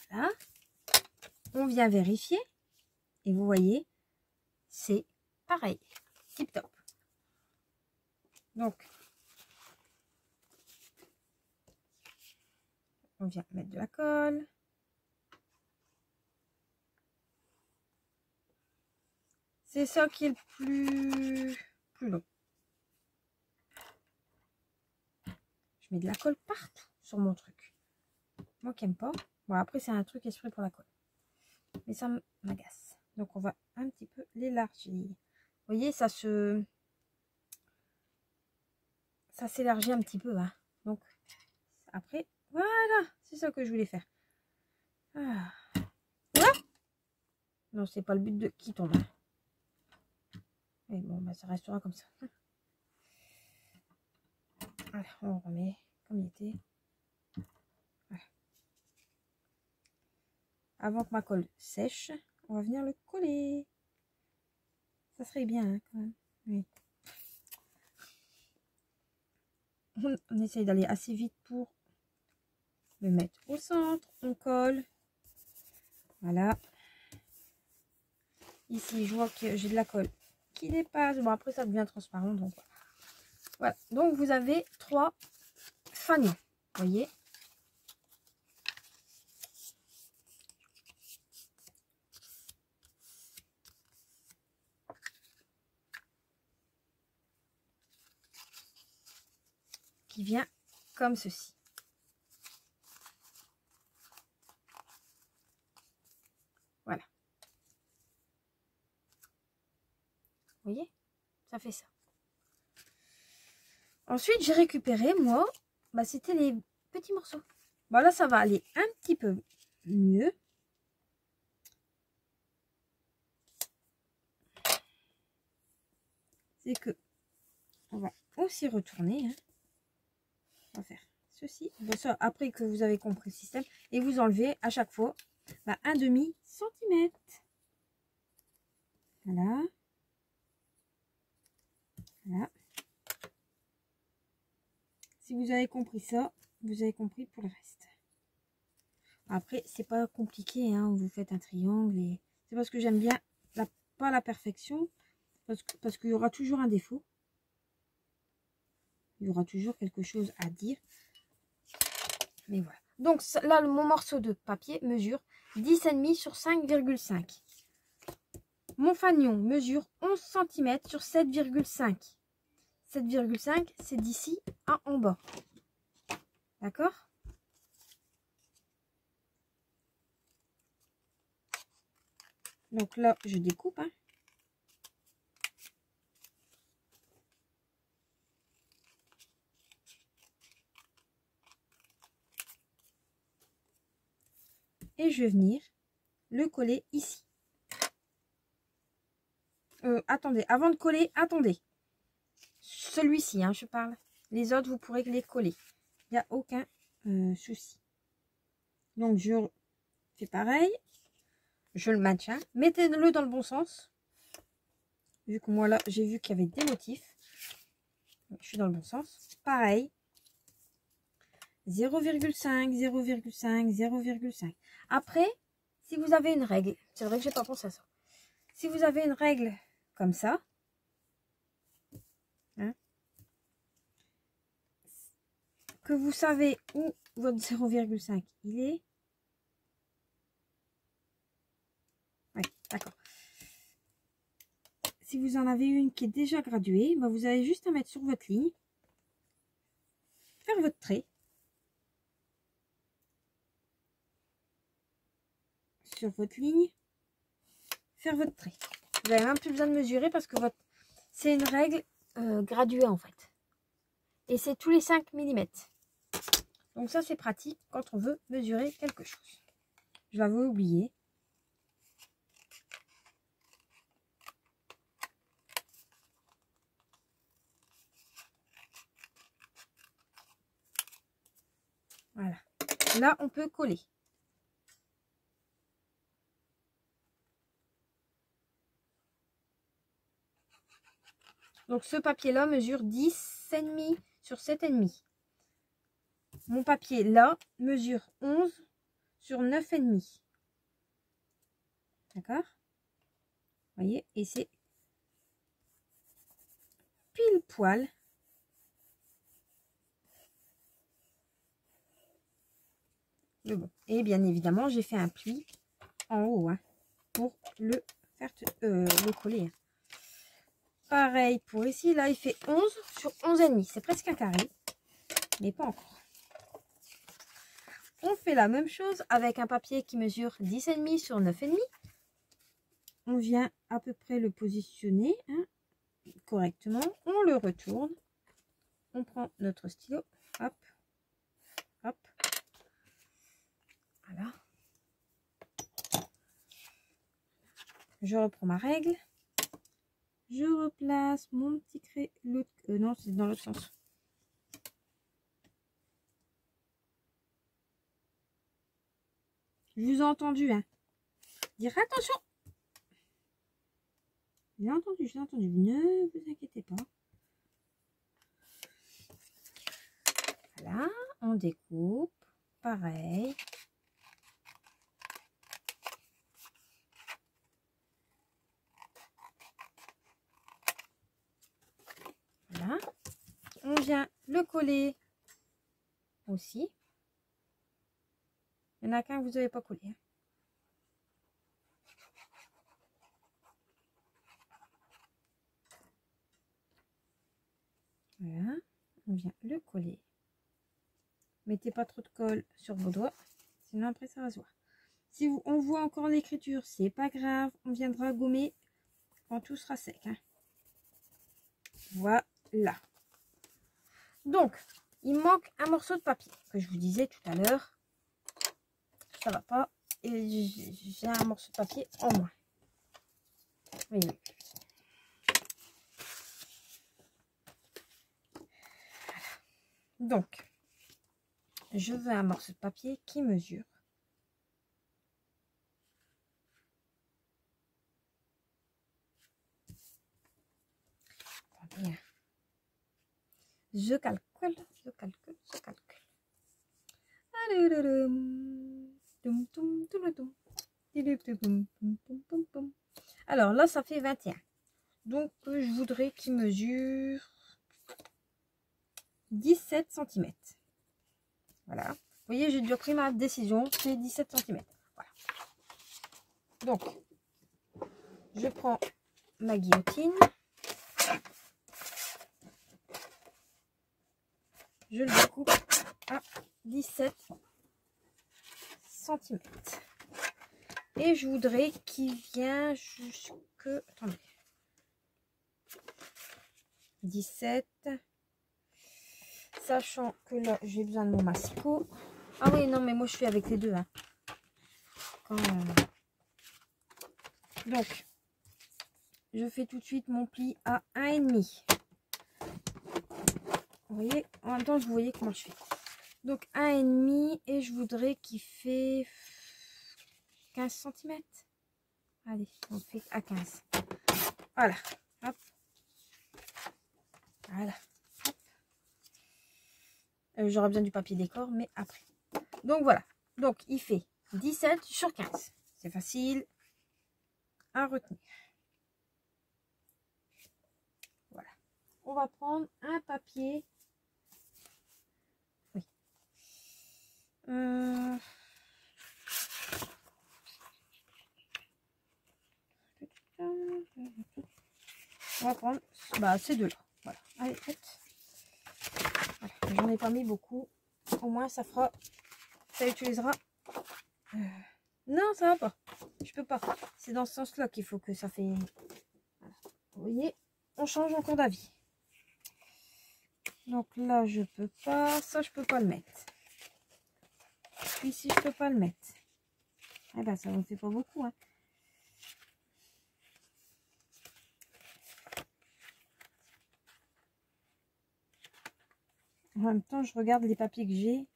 Voilà. On vient vérifier. Et vous voyez, c'est pareil. Tip top. Donc, on vient mettre de la colle. C'est ça qui est le plus long. Je mets de la colle partout sur mon truc. Moi qui n'aime pas. Bon, après, c'est un truc exprès pour la colle. Mais ça m'agace. Donc, on va un petit peu l'élargir. Vous voyez, ça s'élargit un petit peu. Hein. Donc, après, voilà. C'est ça que je voulais faire. Ah. Ouais. Non, c'est pas le but de qui tombe. Hein. Et bon, bah, ça restera comme ça. Voilà, on remet comme il était. Voilà. Avant que ma colle sèche, on va venir le coller. Ça serait bien hein, quand même. Oui. On essaye d'aller assez vite pour le mettre au centre. On colle. Voilà. Ici, je vois que j'ai de la colle qui dépasse. Bon, après, ça devient transparent. Donc, voilà. Donc, vous avez 3 fanions. Vous voyez? Qui vient comme ceci. Voilà. Vous voyez? Ça fait ça. Ensuite, j'ai récupéré, moi, bah, c'était les petits morceaux. Bon, là, ça va aller un petit peu mieux. c'est que on va aussi retourner. Hein. On va faire ceci. Bon, ça, après que vous avez compris le système. Et vous enlevez à chaque fois un demi-centimètre. Voilà. Voilà. Si vous avez compris ça, vous avez compris pour le reste. Après, c'est pas compliqué. Hein. Vous faites un triangle. Et c'est parce que j'aime bien pas la perfection. Parce qu'il y aura toujours un défaut. Il y aura toujours quelque chose à dire. Mais voilà. Donc là, mon morceau de papier mesure 10,5 sur 5,5. Mon fanion mesure 11 cm sur 7,5. 7,5, c'est d'ici à en bas. D'accord? Donc là, je découpe. Hein. Et je vais venir le coller ici. Attendez, avant de coller, attendez. Celui-ci, hein, je parle. Les autres, vous pourrez les coller. Il n'y a aucun souci. Donc, je fais pareil. Je le maintiens. Mettez-le dans le bon sens. Vu que moi, là, j'ai vu qu'il y avait des motifs. Je suis dans le bon sens. Pareil. 0,5, 0,5, 0,5. Après, si vous avez une règle, c'est vrai que j'ai pas pensé à ça. Si vous avez une règle comme ça, hein, que vous savez où votre 0,5 il est. Oui, d'accord. Si vous en avez une qui est déjà graduée, bah vous avez juste à mettre sur votre ligne, faire votre trait. Sur votre ligne, faire votre trait. Vous n'avez même plus besoin de mesurer parce que c'est une règle graduée en fait. Et c'est tous les 5 mm. Donc ça c'est pratique quand on veut mesurer quelque chose. Je l'avais oublié. Voilà. Là on peut coller. Donc ce papier-là mesure 10,5 sur 7,5. Mon papier là mesure 11 sur 9,5. D'accord? Vous voyez? Et c'est pile poil. Le bon. Et bien évidemment, j'ai fait un pli en haut hein, pour le faire le coller. Hein. Pareil pour ici, là il fait 11 sur 11,5. C'est presque un carré, mais pas encore. On fait la même chose avec un papier qui mesure 10,5 sur 9,5. On vient à peu près le positionner hein, correctement. On le retourne. On prend notre stylo. Hop, hop. Voilà. Je reprends ma règle. Je replace mon petit crayon. Non, c'est dans l'autre sens. Je vous ai entendu, hein. Dire attention. J'ai entendu, j'ai entendu. Ne vous inquiétez pas. Voilà, on découpe. Pareil. Voilà. On vient le coller aussi. Il n'y en a qu'un que vous n'avez pas collé. Hein. Voilà. On vient le coller. Mettez pas trop de colle sur vos doigts. Sinon après ça va se voir. Si on voit encore l'écriture, c'est pas grave. On viendra gommer quand tout sera sec. Hein. Voilà. Donc, il manque un morceau de papier que je vous disais tout à l'heure. Ça va pas. Et j'ai un morceau de papier en moins. Oui. Donc, je veux un morceau de papier qui mesure. Bien. Je calcule. Alors là, ça fait 21. Donc, je voudrais qu'il mesure 17 cm. Voilà. Vous voyez, j'ai déjà pris ma décision. C'est 17 cm. Voilà. Donc, je prends ma guillotine. Je le découpe à 17 cm. Et je voudrais qu'il vienne jusque... Attendez. 17. Sachant que là, j'ai besoin de mon massicot. Ah oui, non, mais moi, je suis avec les deux. Hein. Donc, je fais tout de suite mon pli à 1,5. Vous voyez, en même temps, vous voyez comment je fais. Donc, 1,5 et je voudrais qu'il fait 15 cm. Allez, on fait à 15. Voilà. Hop. Voilà. J'aurai besoin du papier décor, mais après. Donc, voilà. Donc, il fait 17 sur 15. C'est facile à retenir. Voilà. On va prendre un papier. Oui. On va prendre ces deux-là. Voilà. Allez, faites. Voilà. J'en ai pas mis beaucoup. Au moins, ça fera... Ça utilisera... Non, ça va pas. Je peux pas. C'est dans ce sens-là qu'il faut que ça fait... Voilà. Vous voyez, on change encore d'avis. Donc là, je peux pas. Ça, je peux pas le mettre. Ici, je peux pas le mettre. Eh ben, ça ne fait pas beaucoup. Hein. En même temps, je regarde les papiers que j'ai.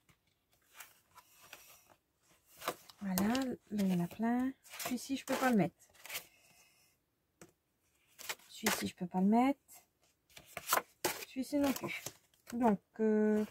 Voilà, là, il y en a plein. Celui-ci, je peux pas le mettre. Celui-ci, je peux pas le mettre. Celui-ci non plus. Donc, celui-ci.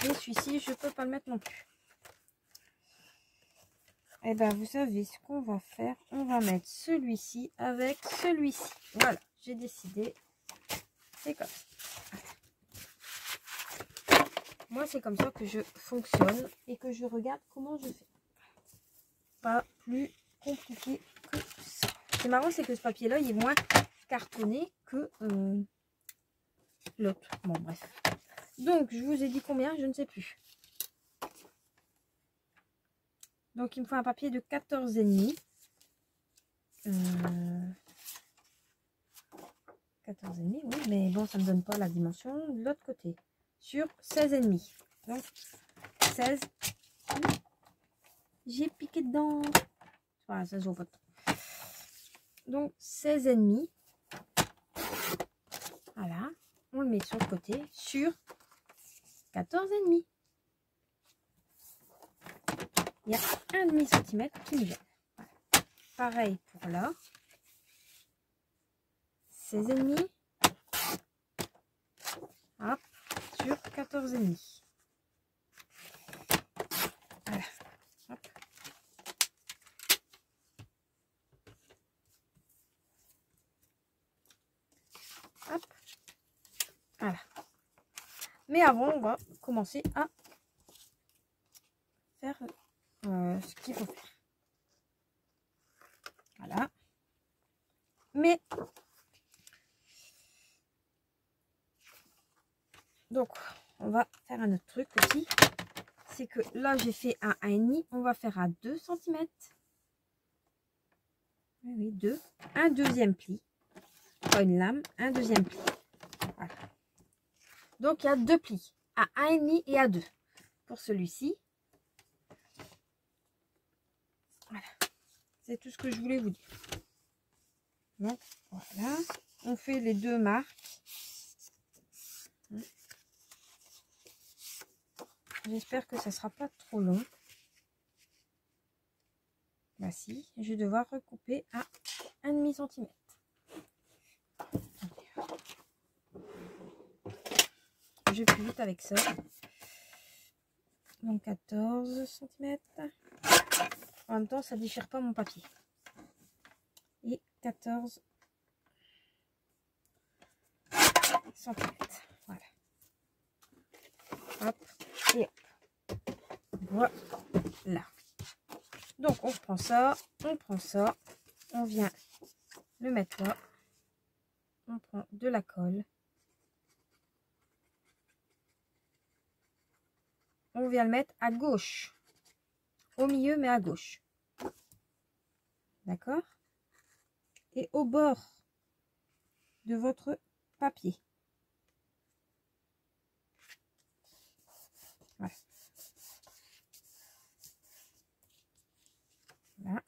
Et celui-ci, je peux pas le mettre non plus. Et ben, vous savez ce qu'on va faire. On va mettre celui-ci avec celui-ci. Voilà, j'ai décidé. C'est comme ça. Voilà. Moi, c'est comme ça que je fonctionne et que je regarde comment je fais. Pas plus compliqué que ça. C'est marrant, c'est que ce papier-là, il est moins cartonné que l'autre. Bon, bref. Donc, je vous ai dit combien, je ne sais plus. Donc, il me faut un papier de 14,5. 14,5, oui, mais bon, ça ne me donne pas la dimension de l'autre côté. Sur 16,5. Donc, 16. J'ai piqué dedans. Voilà, ça se voit pas. Donc, 16,5. Voilà. On le met sur le côté sur 14,5. Il y a 1,5 cm qui me vient. Voilà. Pareil pour là. 16,5. Hop, sur 14,5. Voilà. Hop. Hop. Voilà. Mais avant, on va commencer à faire ce qu'il faut faire. Voilà. Mais donc, on va faire un autre truc aussi. C'est que là, j'ai fait un 1,5. On va faire à 2 cm. Oui, 2. Un deuxième pli. pas une lame, un deuxième pli. Voilà. Donc il y a 2 plis, à 1,5 et à 2 pour celui-ci. Voilà, c'est tout ce que je voulais vous dire. Donc voilà, on fait les 2 marques. J'espère que ça sera pas trop long. Voici, je vais devoir recouper à 1,5 cm. Je vais plus vite avec ça. Donc 14 cm. En même temps, ça déchire pas mon papier. Et 14 cm. Voilà. Hop et hop. Voilà. Donc on prend ça, on vient le mettre là. On prend de la colle. On vient le mettre à gauche. Au milieu, mais à gauche. D'accord? Et au bord de votre papier. Voilà. Voilà.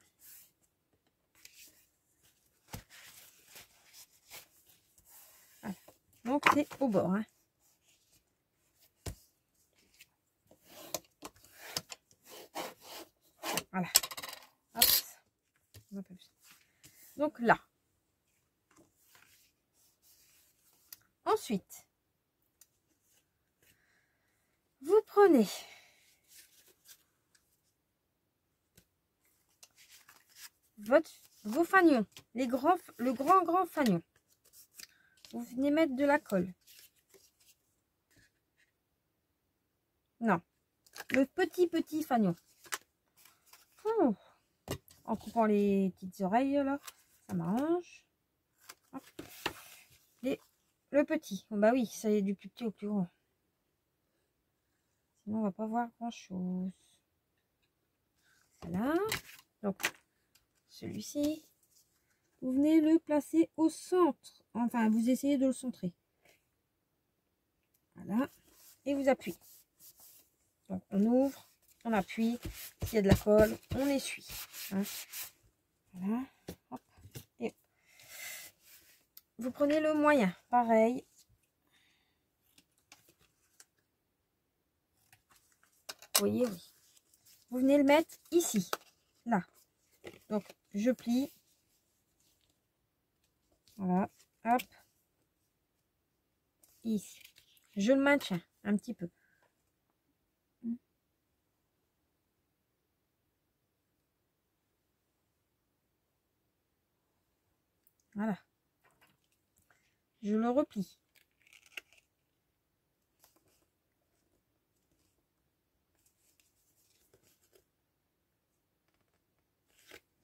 Voilà. Donc c'est au bord. Hein. Voilà. Hop. Un peu plus. Donc là. Ensuite, vous prenez vos fanions, le grand fanion. Vous venez mettre de la colle. Non, le petit fanion. Oh. En coupant les petites oreilles là, ça m'arrange. Le petit, bah oui, ça est du plus petit au plus grand. Sinon on va pas voir grand chose. Voilà. Donc celui-ci, vous venez le placer au centre. Enfin, vous essayez de le centrer. Voilà. Et vous appuyez. Donc on ouvre, on appuie. S'il y a de la colle, on essuie. Hein. Voilà. Hop. Et vous prenez le moyen. Pareil. Vous voyez, oui. Vous venez le mettre ici. Là. Donc je plie. Voilà. Hop. Ici. Je le maintiens un petit peu. Voilà. Je le replie.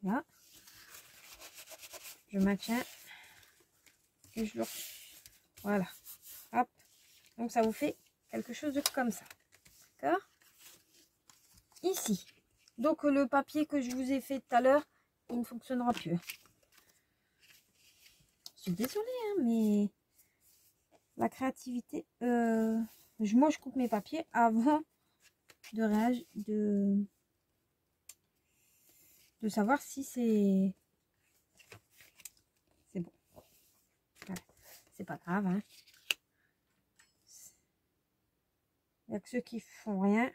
Là. Je maintiens. Et je le replie. Voilà. Hop. Donc ça vous fait quelque chose de comme ça. D'accord? Ici. Donc le papier que je vous ai fait tout à l'heure, il ne fonctionnera plus. Je suis désolée, hein, mais la créativité... moi, je coupe mes papiers avant de savoir si c'est bon. Voilà. C'est pas grave. Hein. Il n'y a que ceux qui font rien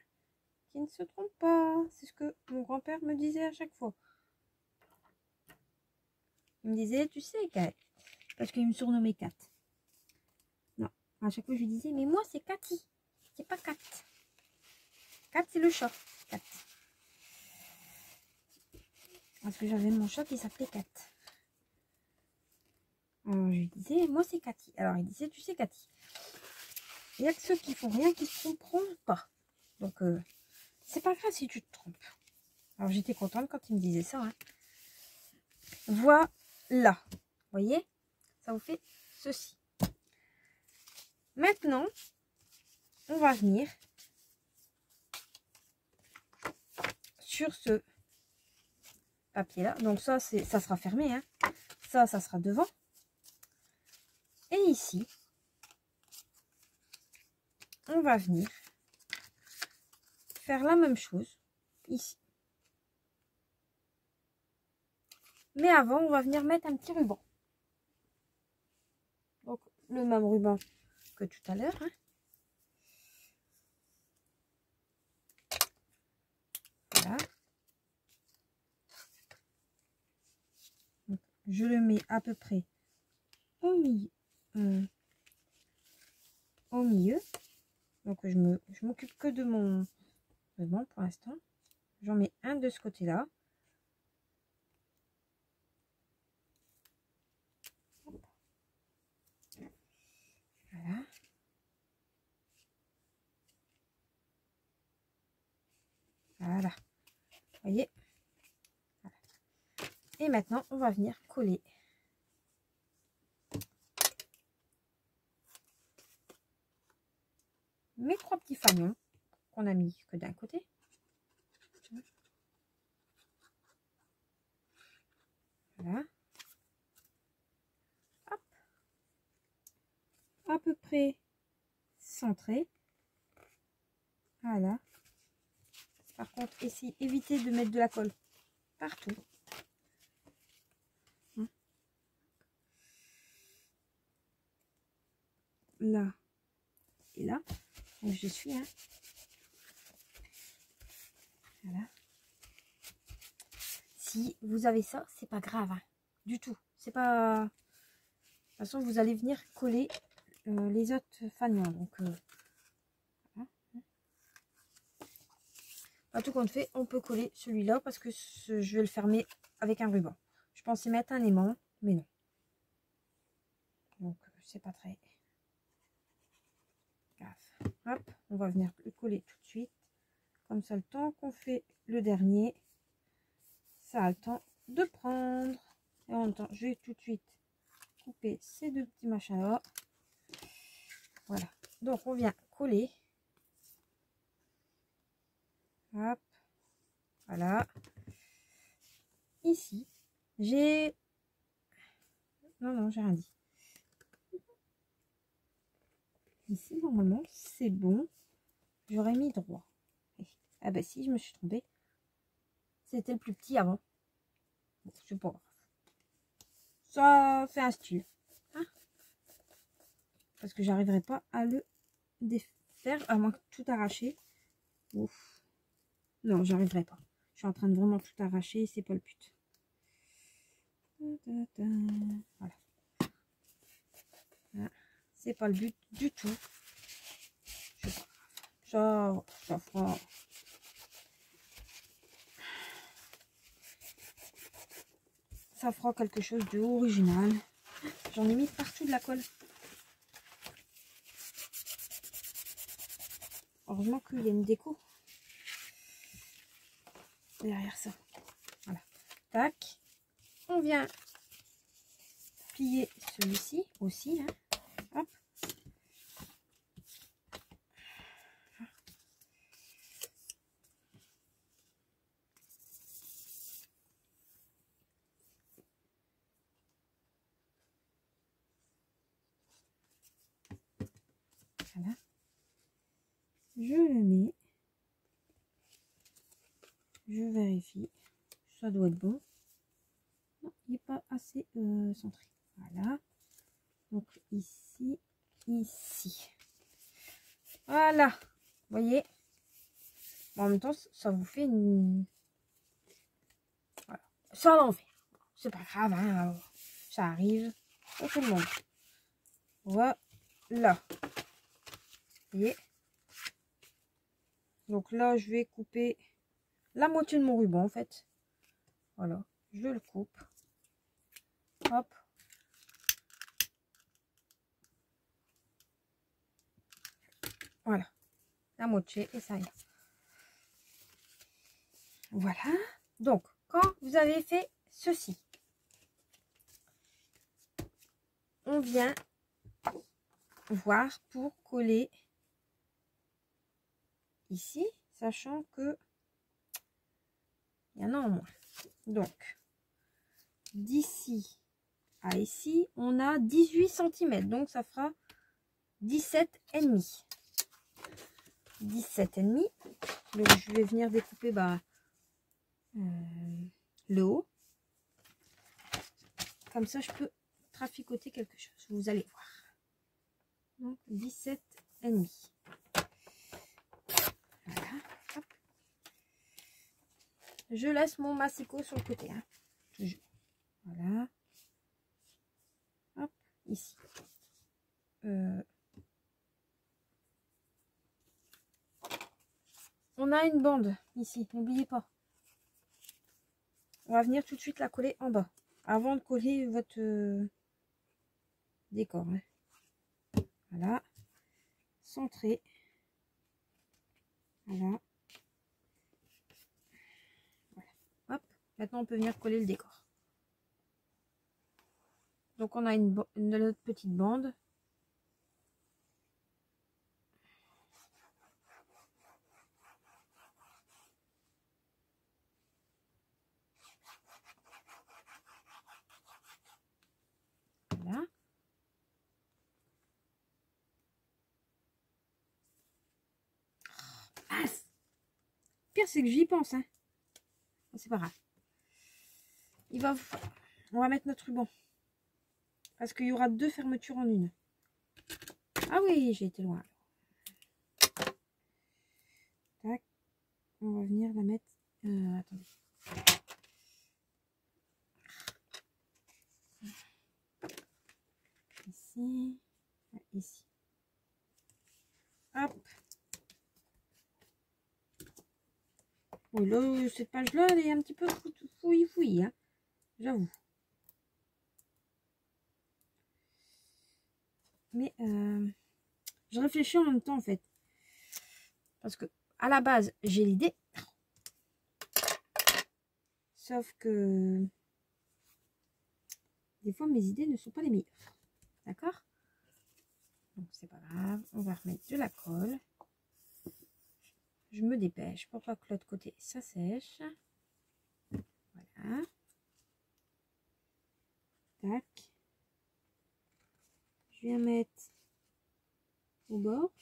qui ne se trompent pas. C'est ce que mon grand-père me disait à chaque fois. Il me disait, tu sais, Kat, parce qu'il me surnommait Kat. Non, à chaque fois je lui disais, mais moi c'est Cathy, c'est pas Kat. Kat c'est le chat, Kat. Parce que j'avais mon chat qui s'appelait Kat. Alors je lui disais, moi c'est Cathy. Alors il disait, tu sais Cathy, il n'y a que ceux qui font rien qui se tromperont pas. Donc c'est pas grave si tu te trompes. Alors j'étais contente quand il me disait ça. Hein. Voilà. Vous voyez, ça vous fait ceci. Maintenant, on va venir sur ce papier là. Donc ça sera fermé. Hein. Ça sera devant. Et ici, on va venir faire la même chose ici. Mais avant, on va venir mettre un petit ruban. Donc, le même ruban que tout à l'heure. Hein. Voilà. Donc, je le mets à peu près au milieu. Au milieu. Donc, je m'occupe que de mon ruban pour l'instant. J'en mets un de ce côté-là. Voilà. Voilà. Vous voyez? Voilà. Et maintenant, on va venir coller. Mes 3 petits fanions qu'on a mis que d'un côté. Voilà. Hop. À peu près centré. Voilà. Par contre, ici, évitez de mettre de la colle partout. Là et là. Donc, je suis. Hein. Voilà. Si vous avez ça, c'est pas grave. Hein. Du tout. C'est pas... De toute façon, vous allez venir coller les autres fanions. Donc, voilà. À tout compte fait, on peut coller celui-là parce que je vais le fermer avec un ruban. Je pensais mettre un aimant, mais non. Donc, c'est pas très grave. Hop, on va venir le coller tout de suite. Comme ça, le temps qu'on fait le dernier, ça a le temps de prendre. Et en même temps, je vais tout de suite couper ces 2 petits machins là. Voilà. Donc, on vient coller. Hop. Voilà. Ici, j'ai... Non, j'ai rien dit. Ici, normalement, c'est bon. J'aurais mis droit. Ah ben si, je me suis trompée. C'était le plus petit avant. Bon, c'est pas grave. Ça fait un style. Hein, parce que j'arriverai pas à le défaire, à moins que tout arracher. Ouf. Non, j'arriverai pas. Je suis en train de vraiment tout arracher, c'est pas le but. Voilà. C'est pas le but du tout. Ça fera... Ça fera quelque chose de original. J'en ai mis partout de la colle. Heureusement qu'il y a une déco derrière ça. Voilà. Tac. On vient plier celui-ci aussi. Hein. Hop. Voilà. Je le mets. Je vérifie. Ça doit être bon. Non, il n'est pas assez centré. Voilà. Donc ici, ici. Voilà. Vous voyez. Bon, en même temps, ça vous fait une... Voilà. Ça à l'envers. C'est pas grave, hein. Ça arrive à tout le monde. Voilà. Vous voyez. Donc là, je vais couper la moitié de mon ruban, en fait. Voilà. Je le coupe. Hop. Voilà. La moitié et ça y est. Voilà. Donc, quand vous avez fait ceci, on vient voir pour coller ici, sachant que il y en a en moins. Donc, d'ici à ici, on a 18 cm. Donc, ça fera 17,5. 17,5. Donc, je vais venir découper le haut. Comme ça, je peux traficoter quelque chose. Vous allez voir. Donc, 17,5. Voilà. Hop. Je laisse mon massicot sur le côté. Hein. Voilà. Hop, ici. On a une bande ici, n'oubliez pas. On va venir tout de suite la coller en bas. Avant de coller votre décor. Hein. Voilà. Centré. Voilà. Voilà. Hop. Maintenant, on peut venir coller le décor. Donc, on a une autre petite bande. Voilà. Ah, pire, c'est que j'y pense. Hein. C'est pas grave. On va mettre notre ruban. Parce qu'il y aura 2 fermetures en une. Ah oui, j'ai été loin. Tac. On va venir la mettre... attendez. Ici. Ici. Hop. Oui, là, cette page-là, elle est un petit peu fouillis, hein. J'avoue. Mais je réfléchis en même temps, en fait. Parce que, à la base, j'ai l'idée. Sauf que... des fois, mes idées ne sont pas les meilleures. D'accord? Donc, c'est pas grave. On va remettre de la colle. Je me dépêche pour pas que l'autre côté, ça sèche. Voilà. Tac. Je viens mettre au bord.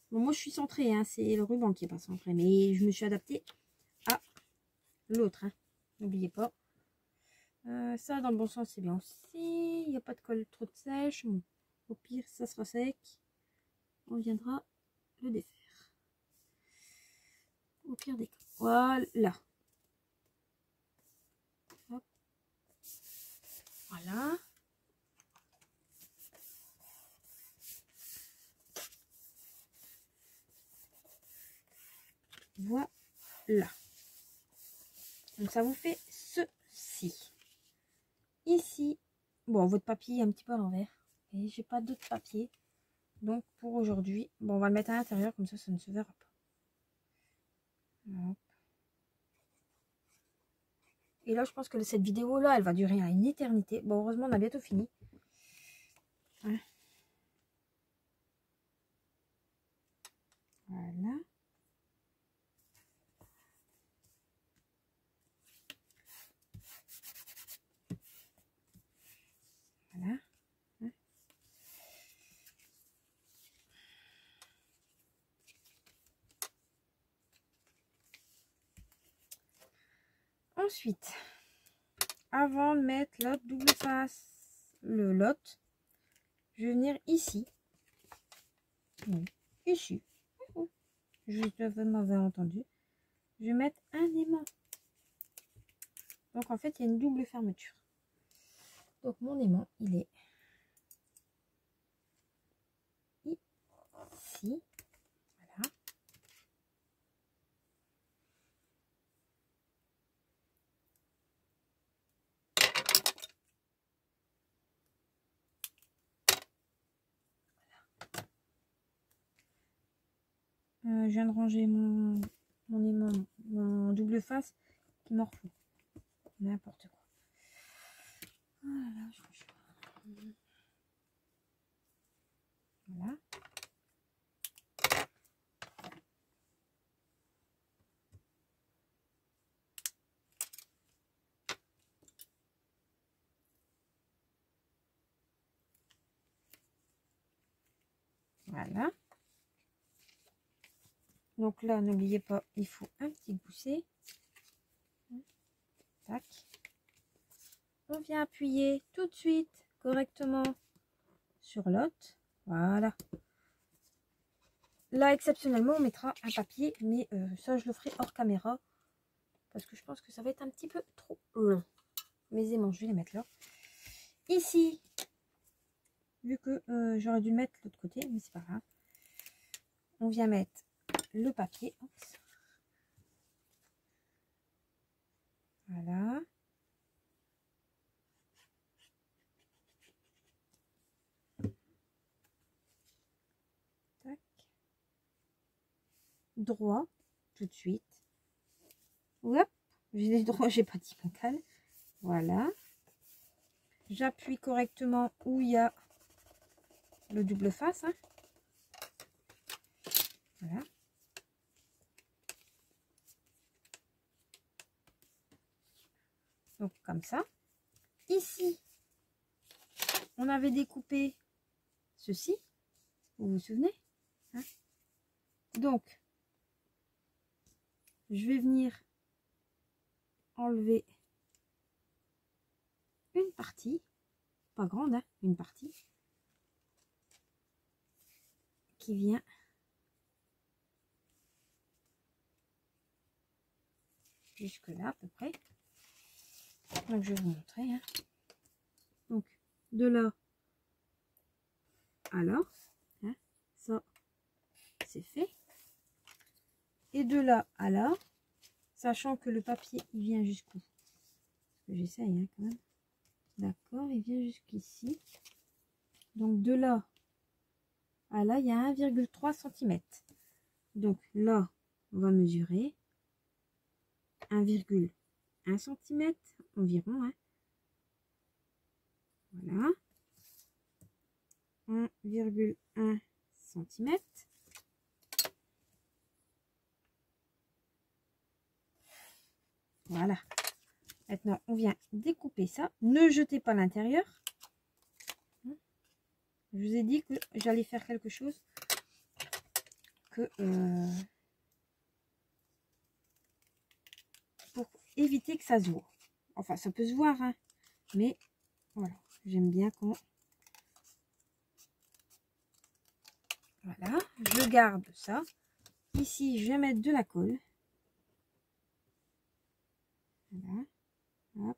Bon, moi, je suis centrée. Hein, c'est le ruban qui est pas centré. Mais je me suis adaptée à l'autre. Hein. N'oubliez pas. Ça, dans le bon sens, c'est bien aussi. Il n'y a pas de colle trop sèche. Bon, au pire, ça sera sec. On viendra le défaire. Au pire des cas. Voilà. Hop. Voilà. Voilà. Donc, ça vous fait ceci. Ici, bon, votre papier est un petit peu à l'envers. Et j'ai pas d'autre papier. Donc, pour aujourd'hui, bon, on va le mettre à l'intérieur. Comme ça ne se verra pas. Hop. Et là, je pense que cette vidéo-là, elle va durer à une éternité. Bon, heureusement, on a bientôt fini. Hein. Voilà. Voilà. Hein. Ensuite, avant de mettre l'autre double face, le lot, je vais venir ici. Ici. Je m'avais entendu. Je vais mettre un aimant. Donc en fait, il y a une double fermeture. Donc mon aimant, il est ici. Voilà. Je viens de ranger mon aimant, mon double face qui m'en fout. N'importe quoi. Voilà. Voilà. Donc là, n'oubliez pas, il faut un petit gousset. Tac. On vient appuyer tout de suite correctement sur l'autre. Voilà. Là, exceptionnellement, on mettra un papier, mais ça, je le ferai hors caméra. Parce que je pense que ça va être un petit peu trop long. Mes aimants, je vais les mettre là. Ici, vu que j'aurais dû le mettre de l'autre côté, mais c'est pas grave. On vient mettre le papier. Oups. Voilà. Tac. Droit, tout de suite. Hop, j'ai les droits, j'ai pas dit mental. Voilà. J'appuie correctement où il y a le double face. Hein. Voilà. Donc comme ça. Ici, on avait découpé ceci. Vous vous souvenez, hein? Donc, je vais venir enlever une partie, pas grande, hein, une partie qui vient jusque là à peu près. Donc je vais vous montrer. Hein. Donc de là à là, hein, ça c'est fait. Et de là à là, sachant que le papier il vient jusqu'où? J'essaye hein, quand même. D'accord, il vient jusqu'ici. Donc de là à là, il y a 1,3 cm. Donc là, on va mesurer 1,1 cm environ. Hein. Voilà. 1,1 cm. Voilà. Maintenant, on vient découper ça. Ne jetez pas l'intérieur. Je vous ai dit que j'allais faire quelque chose que pour éviter que ça se voit. Enfin, ça peut se voir, hein, mais voilà. J'aime bien quand... Voilà. Je garde ça. Ici, je vais mettre de la colle. Voilà. Hop.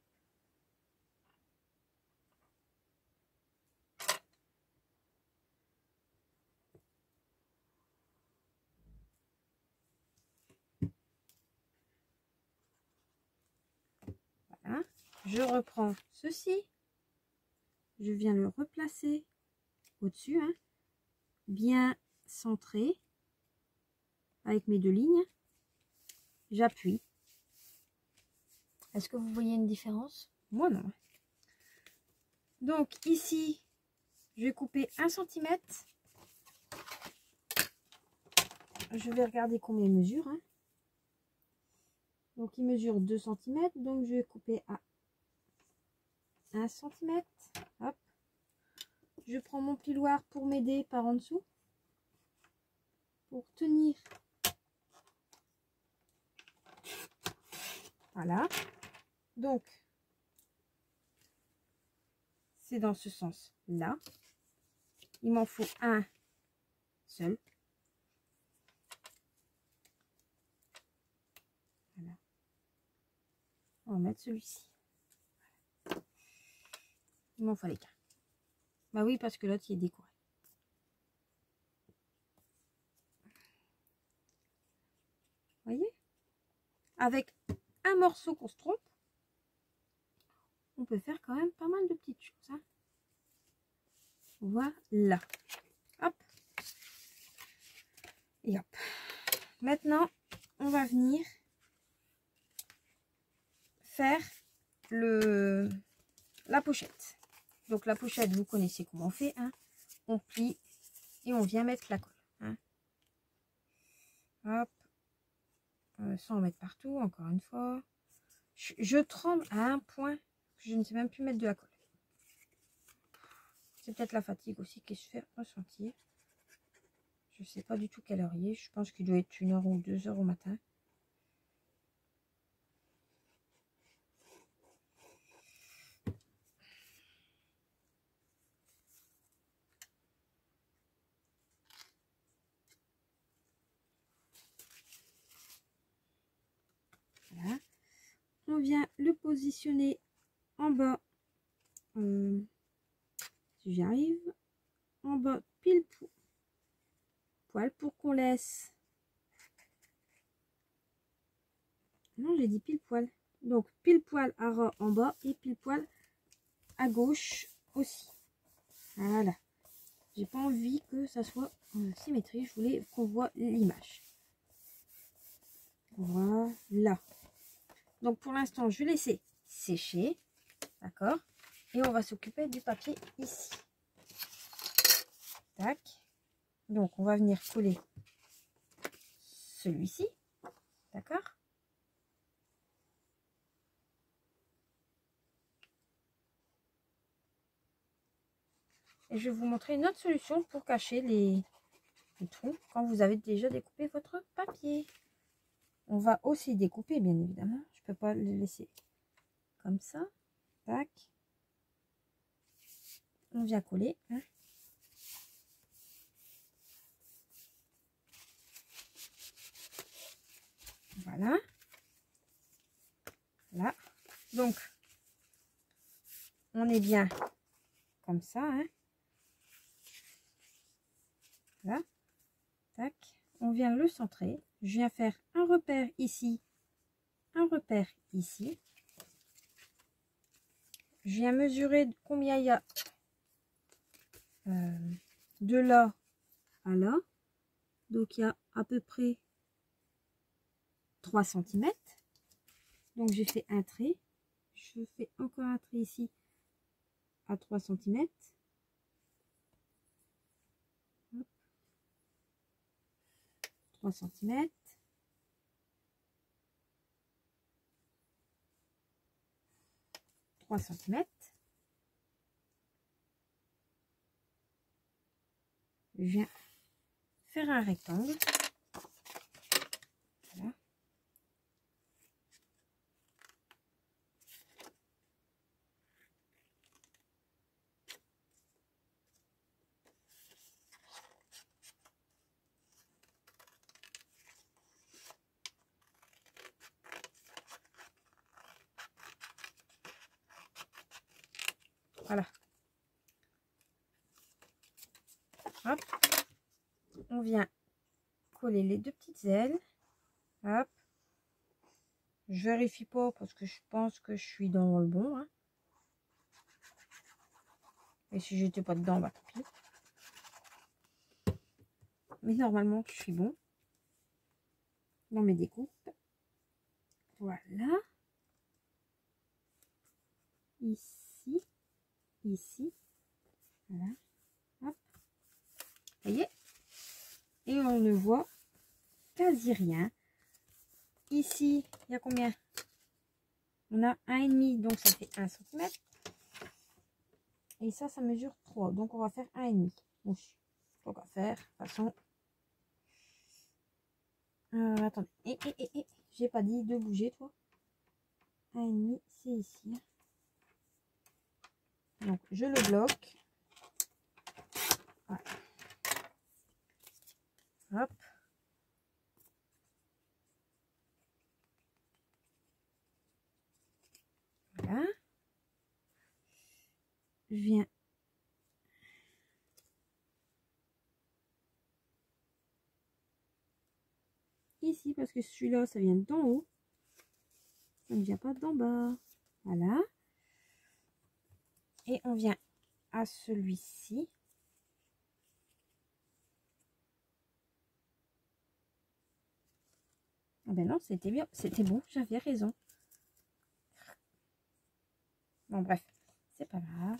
Voilà. Je reprends ceci. Je viens le replacer au-dessus, hein, bien centré avec mes deux lignes. J'appuie. Est-ce que vous voyez une différence? Moi non. Donc ici, je vais couper 1 cm. Je vais regarder combien il mesure. Hein. Donc il mesure 2 cm. Donc je vais couper à 1 cm. Hop. Je prends mon plioir pour m'aider par en dessous. Pour tenir. Voilà. Donc, c'est dans ce sens-là. Il m'en faut un seul. Voilà. On va mettre celui-ci. Il m'en fallait qu'un. Bah oui, parce que l'autre, il est décoré. Voyez? Avec un morceau qu'on se trompe, on peut faire quand même pas mal de petites choses. Hein. Voilà. Hop. Et hop. Maintenant, on va venir faire la pochette. Donc la pochette, vous connaissez comment on fait. Hein. On plie et on vient mettre la colle. Hein. Hop. Sans en mettre partout, encore une fois. Je tremble à un point que je ne sais même plus mettre de la colle. C'est peut-être la fatigue aussi qui se fait ressentir. Je sais pas du tout quelle heure il est. Je pense qu'il doit être 1h ou 2h au matin. Voilà. On vient le positionner en bas. Si j'y arrive. En bas, pile poil pour qu'on laisse. Non, j'ai dit pile poil. Donc, pile poil à ras en bas et pile poil à gauche aussi. Voilà. J'ai pas envie que ça soit symétrique. Je voulais qu'on voit l'image. Voilà. Donc, pour l'instant, je vais laisser sécher. D'accord. Et on va s'occuper du papier ici. Tac. Donc, on va venir coller celui-ci. D'accord. Et je vais vous montrer une autre solution pour cacher les trous quand vous avez déjà découpé votre papier. On va aussi découper, bien évidemment. Je peux pas le laisser comme ça. Tac. On vient coller. Hein. Voilà. Là. Donc, on est bien comme ça. Hein. Là. Tac. On vient le centrer. Je viens faire un repère ici. Un repère ici. Je viens mesurer combien il y a de là à là. Donc, il y a à peu près 3 cm. Donc, j'ai fait un trait. Je fais encore un trait ici à 3 cm. 3 cm. 3 cm. Je viens faire un rectangle. Voilà. Voilà. Hop. On vient coller les deux petites ailes. Hop. Je vérifie pas parce que je pense que je suis dans le bon. Hein. Et si j'étais pas dedans, bah tant pis. Mais normalement, je suis bon dans mes découpes. Voilà. Ici. Ici. Voilà. Hop. Vous voyez? Et on ne voit quasi rien. Ici, il y a combien? On a 1,5, donc ça fait 1 cm. Et ça mesure 3. Donc on va faire 1,5. Donc, on va faire de toute façon. Attendez. J'ai pas dit de bouger, toi. 1,5, c'est ici. Donc je le bloque. Voilà. Hop. Voilà. Je viens ici parce que celui-là, ça vient d'en haut. Ça ne vient pas d'en bas. Voilà. Et on vient à celui-ci. Ah ben non, c'était bien. C'était bon, j'avais raison. Bon, bref, c'est pas grave.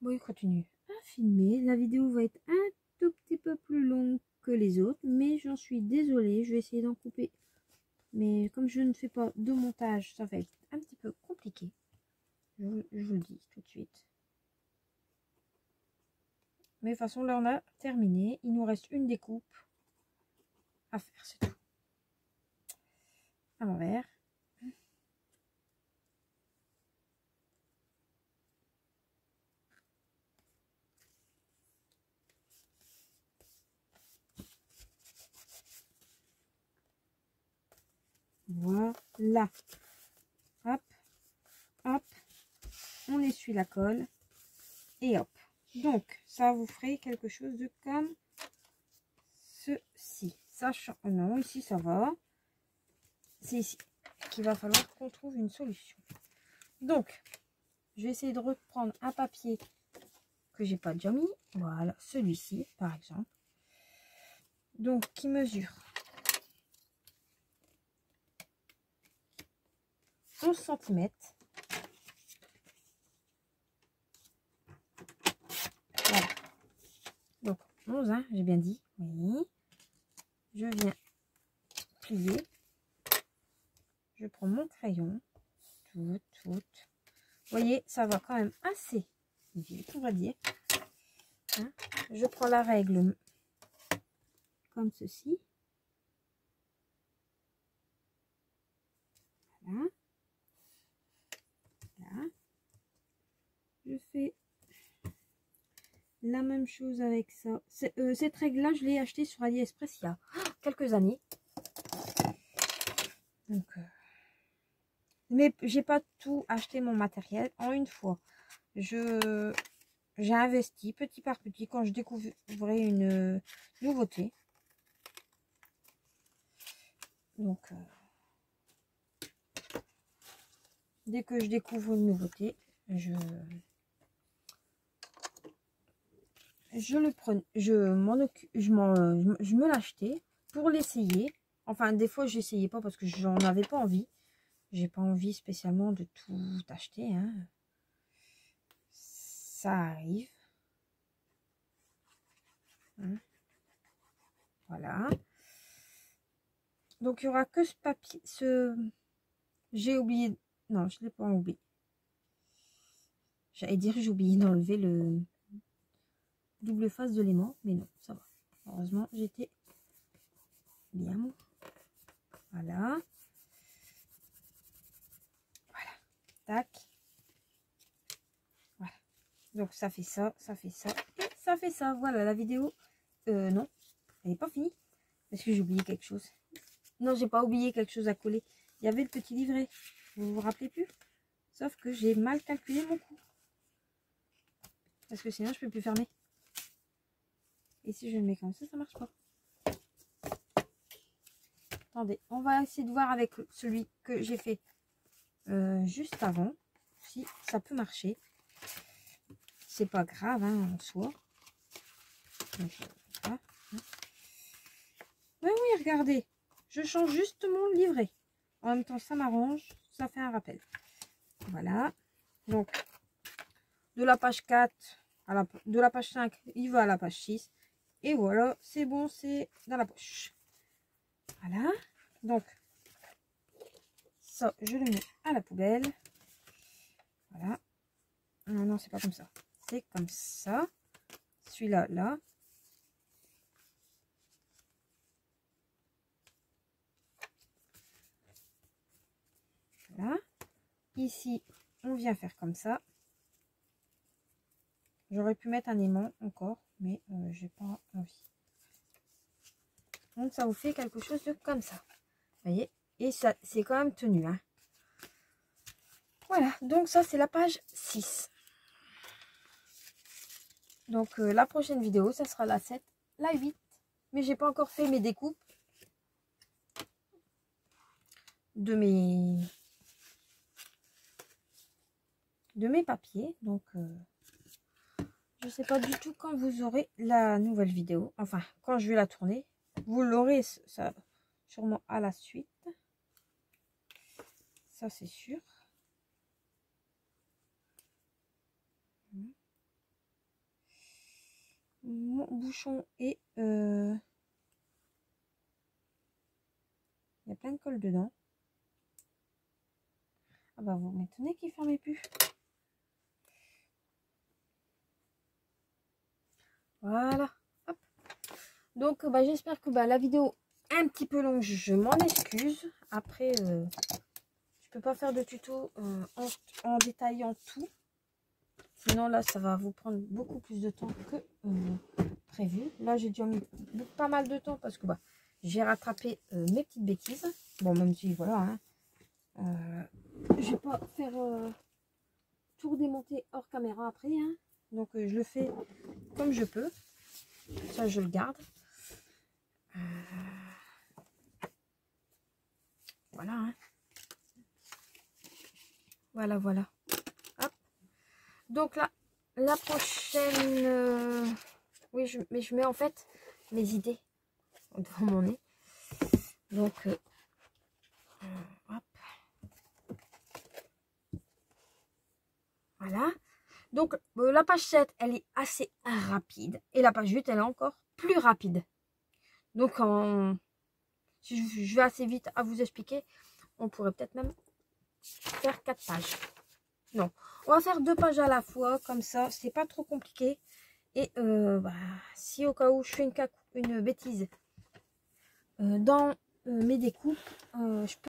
Bon, il continue à filmer. La vidéo va être un tout petit peu plus longue que les autres, mais j'en suis désolée. Je vais essayer d'en couper. Mais comme je ne fais pas de montage, ça va être un petit peu compliqué. Je vous le dis tout de suite. Mais de toute façon, là, on a terminé. Il nous reste une découpe à faire, c'est tout. À l'envers. Voilà. Hop, hop. On essuie la colle. Et hop. Donc, ça vous ferait quelque chose de comme ceci. Sachant, non, ici ça va. C'est ici qu'il va falloir qu'on trouve une solution. Donc, je vais essayer de reprendre un papier que j'ai pas déjà mis. Voilà, celui-ci, par exemple. Donc, qui mesure 11 cm. Voilà. Donc, 11, hein, j'ai bien dit. Oui. Je viens plier. Je prends mon crayon. Tout. Vous voyez, ça va quand même assez vite, on va dire. Hein, je prends la règle comme ceci. Voilà. Là. Je fais la même chose avec ça. Cette règle-là, je l'ai achetée sur AliExpress il y a quelques années. Donc, mais j'ai pas tout acheté mon matériel en une fois. J'ai investi petit par petit quand je découvrais une nouveauté. Donc, dès que je découvre une nouveauté, je le prenais, je me l'achetais pour l'essayer. Enfin, des fois, j'essayais pas parce que j'en avais pas envie. J'ai pas envie spécialement de tout acheter, hein. Ça arrive. Hein. Voilà. Donc, il y aura que ce papier. J'ai oublié. Non, je l'ai pas oublié. J'allais dire j'ai oublié d'enlever le double face de l'aimant, mais non, ça va. Heureusement, j'étais bien. Voilà. Voilà. Tac. Voilà. Donc, ça fait ça, ça fait ça, et ça fait ça. Voilà, la vidéo. Non, elle n'est pas finie. Parce que j'ai oublié quelque chose. Non, j'ai pas oublié quelque chose à coller. Il y avait le petit livret. Vous vous rappelez plus? Sauf que j'ai mal calculé mon coût. Parce que sinon, je peux plus fermer. Et si je le mets comme ça marche pas. Attendez, on va essayer de voir avec celui que j'ai fait juste avant. Si ça peut marcher. C'est pas grave, hein, en soi. Donc, voilà. Oui, oui, regardez. Je change justement le livret. En même temps, ça m'arrange. Ça fait un rappel. Voilà. Donc, de la page 4 de la page 5, il va à la page 6. Et voilà, c'est bon, c'est dans la poche. Voilà. Donc, ça, je le mets à la poubelle. Voilà. Non, non, c'est pas comme ça. C'est comme ça. Celui-là, là. Voilà. Ici, on vient faire comme ça. J'aurais pu mettre un aimant encore, mais j'ai pas envie. Donc, ça vous fait quelque chose de comme ça. Vous voyez? Et ça, c'est quand même tenu, hein. Voilà, donc ça, c'est la page 6. Donc, la prochaine vidéo, ça sera la 7, la 8. Mais j'ai pas encore fait mes découpes de mes papiers. Donc, je sais pas du tout quand vous aurez la nouvelle vidéo. Enfin, quand je vais la tourner. Vous l'aurez ça sûrement à la suite. Ça, c'est sûr. Mon bouchon est... il y a plein de colle dedans. Ah bah, vous m'étonnez qu'il ne fermait plus. Voilà. Hop. Donc, bah, j'espère que la vidéo est un petit peu longue. Je m'en excuse. Après, je peux pas faire de tuto en détaillant tout. Sinon, là, ça va vous prendre beaucoup plus de temps que prévu. Là, j'ai déjà mis pas mal de temps parce que j'ai rattrapé mes petites bêtises. Bon, même si, voilà, hein, je vais pas faire tout redémonter hors caméra après. Hein. Donc, je le fais comme je peux. Ça, je le garde. Voilà. Hein. Voilà, voilà. Hop. Donc là, la prochaine... oui, mais je mets en fait mes idées devant mon nez. Donc, hop. Voilà. Donc, la page 7, elle est assez rapide. Et la page 8, elle est encore plus rapide. Donc, si je vais assez vite à vous expliquer, on pourrait peut-être même faire 4 pages. Non, on va faire 2 pages à la fois. Comme ça, c'est pas trop compliqué. Et si au cas où je fais une bêtise dans mes découpes, je peux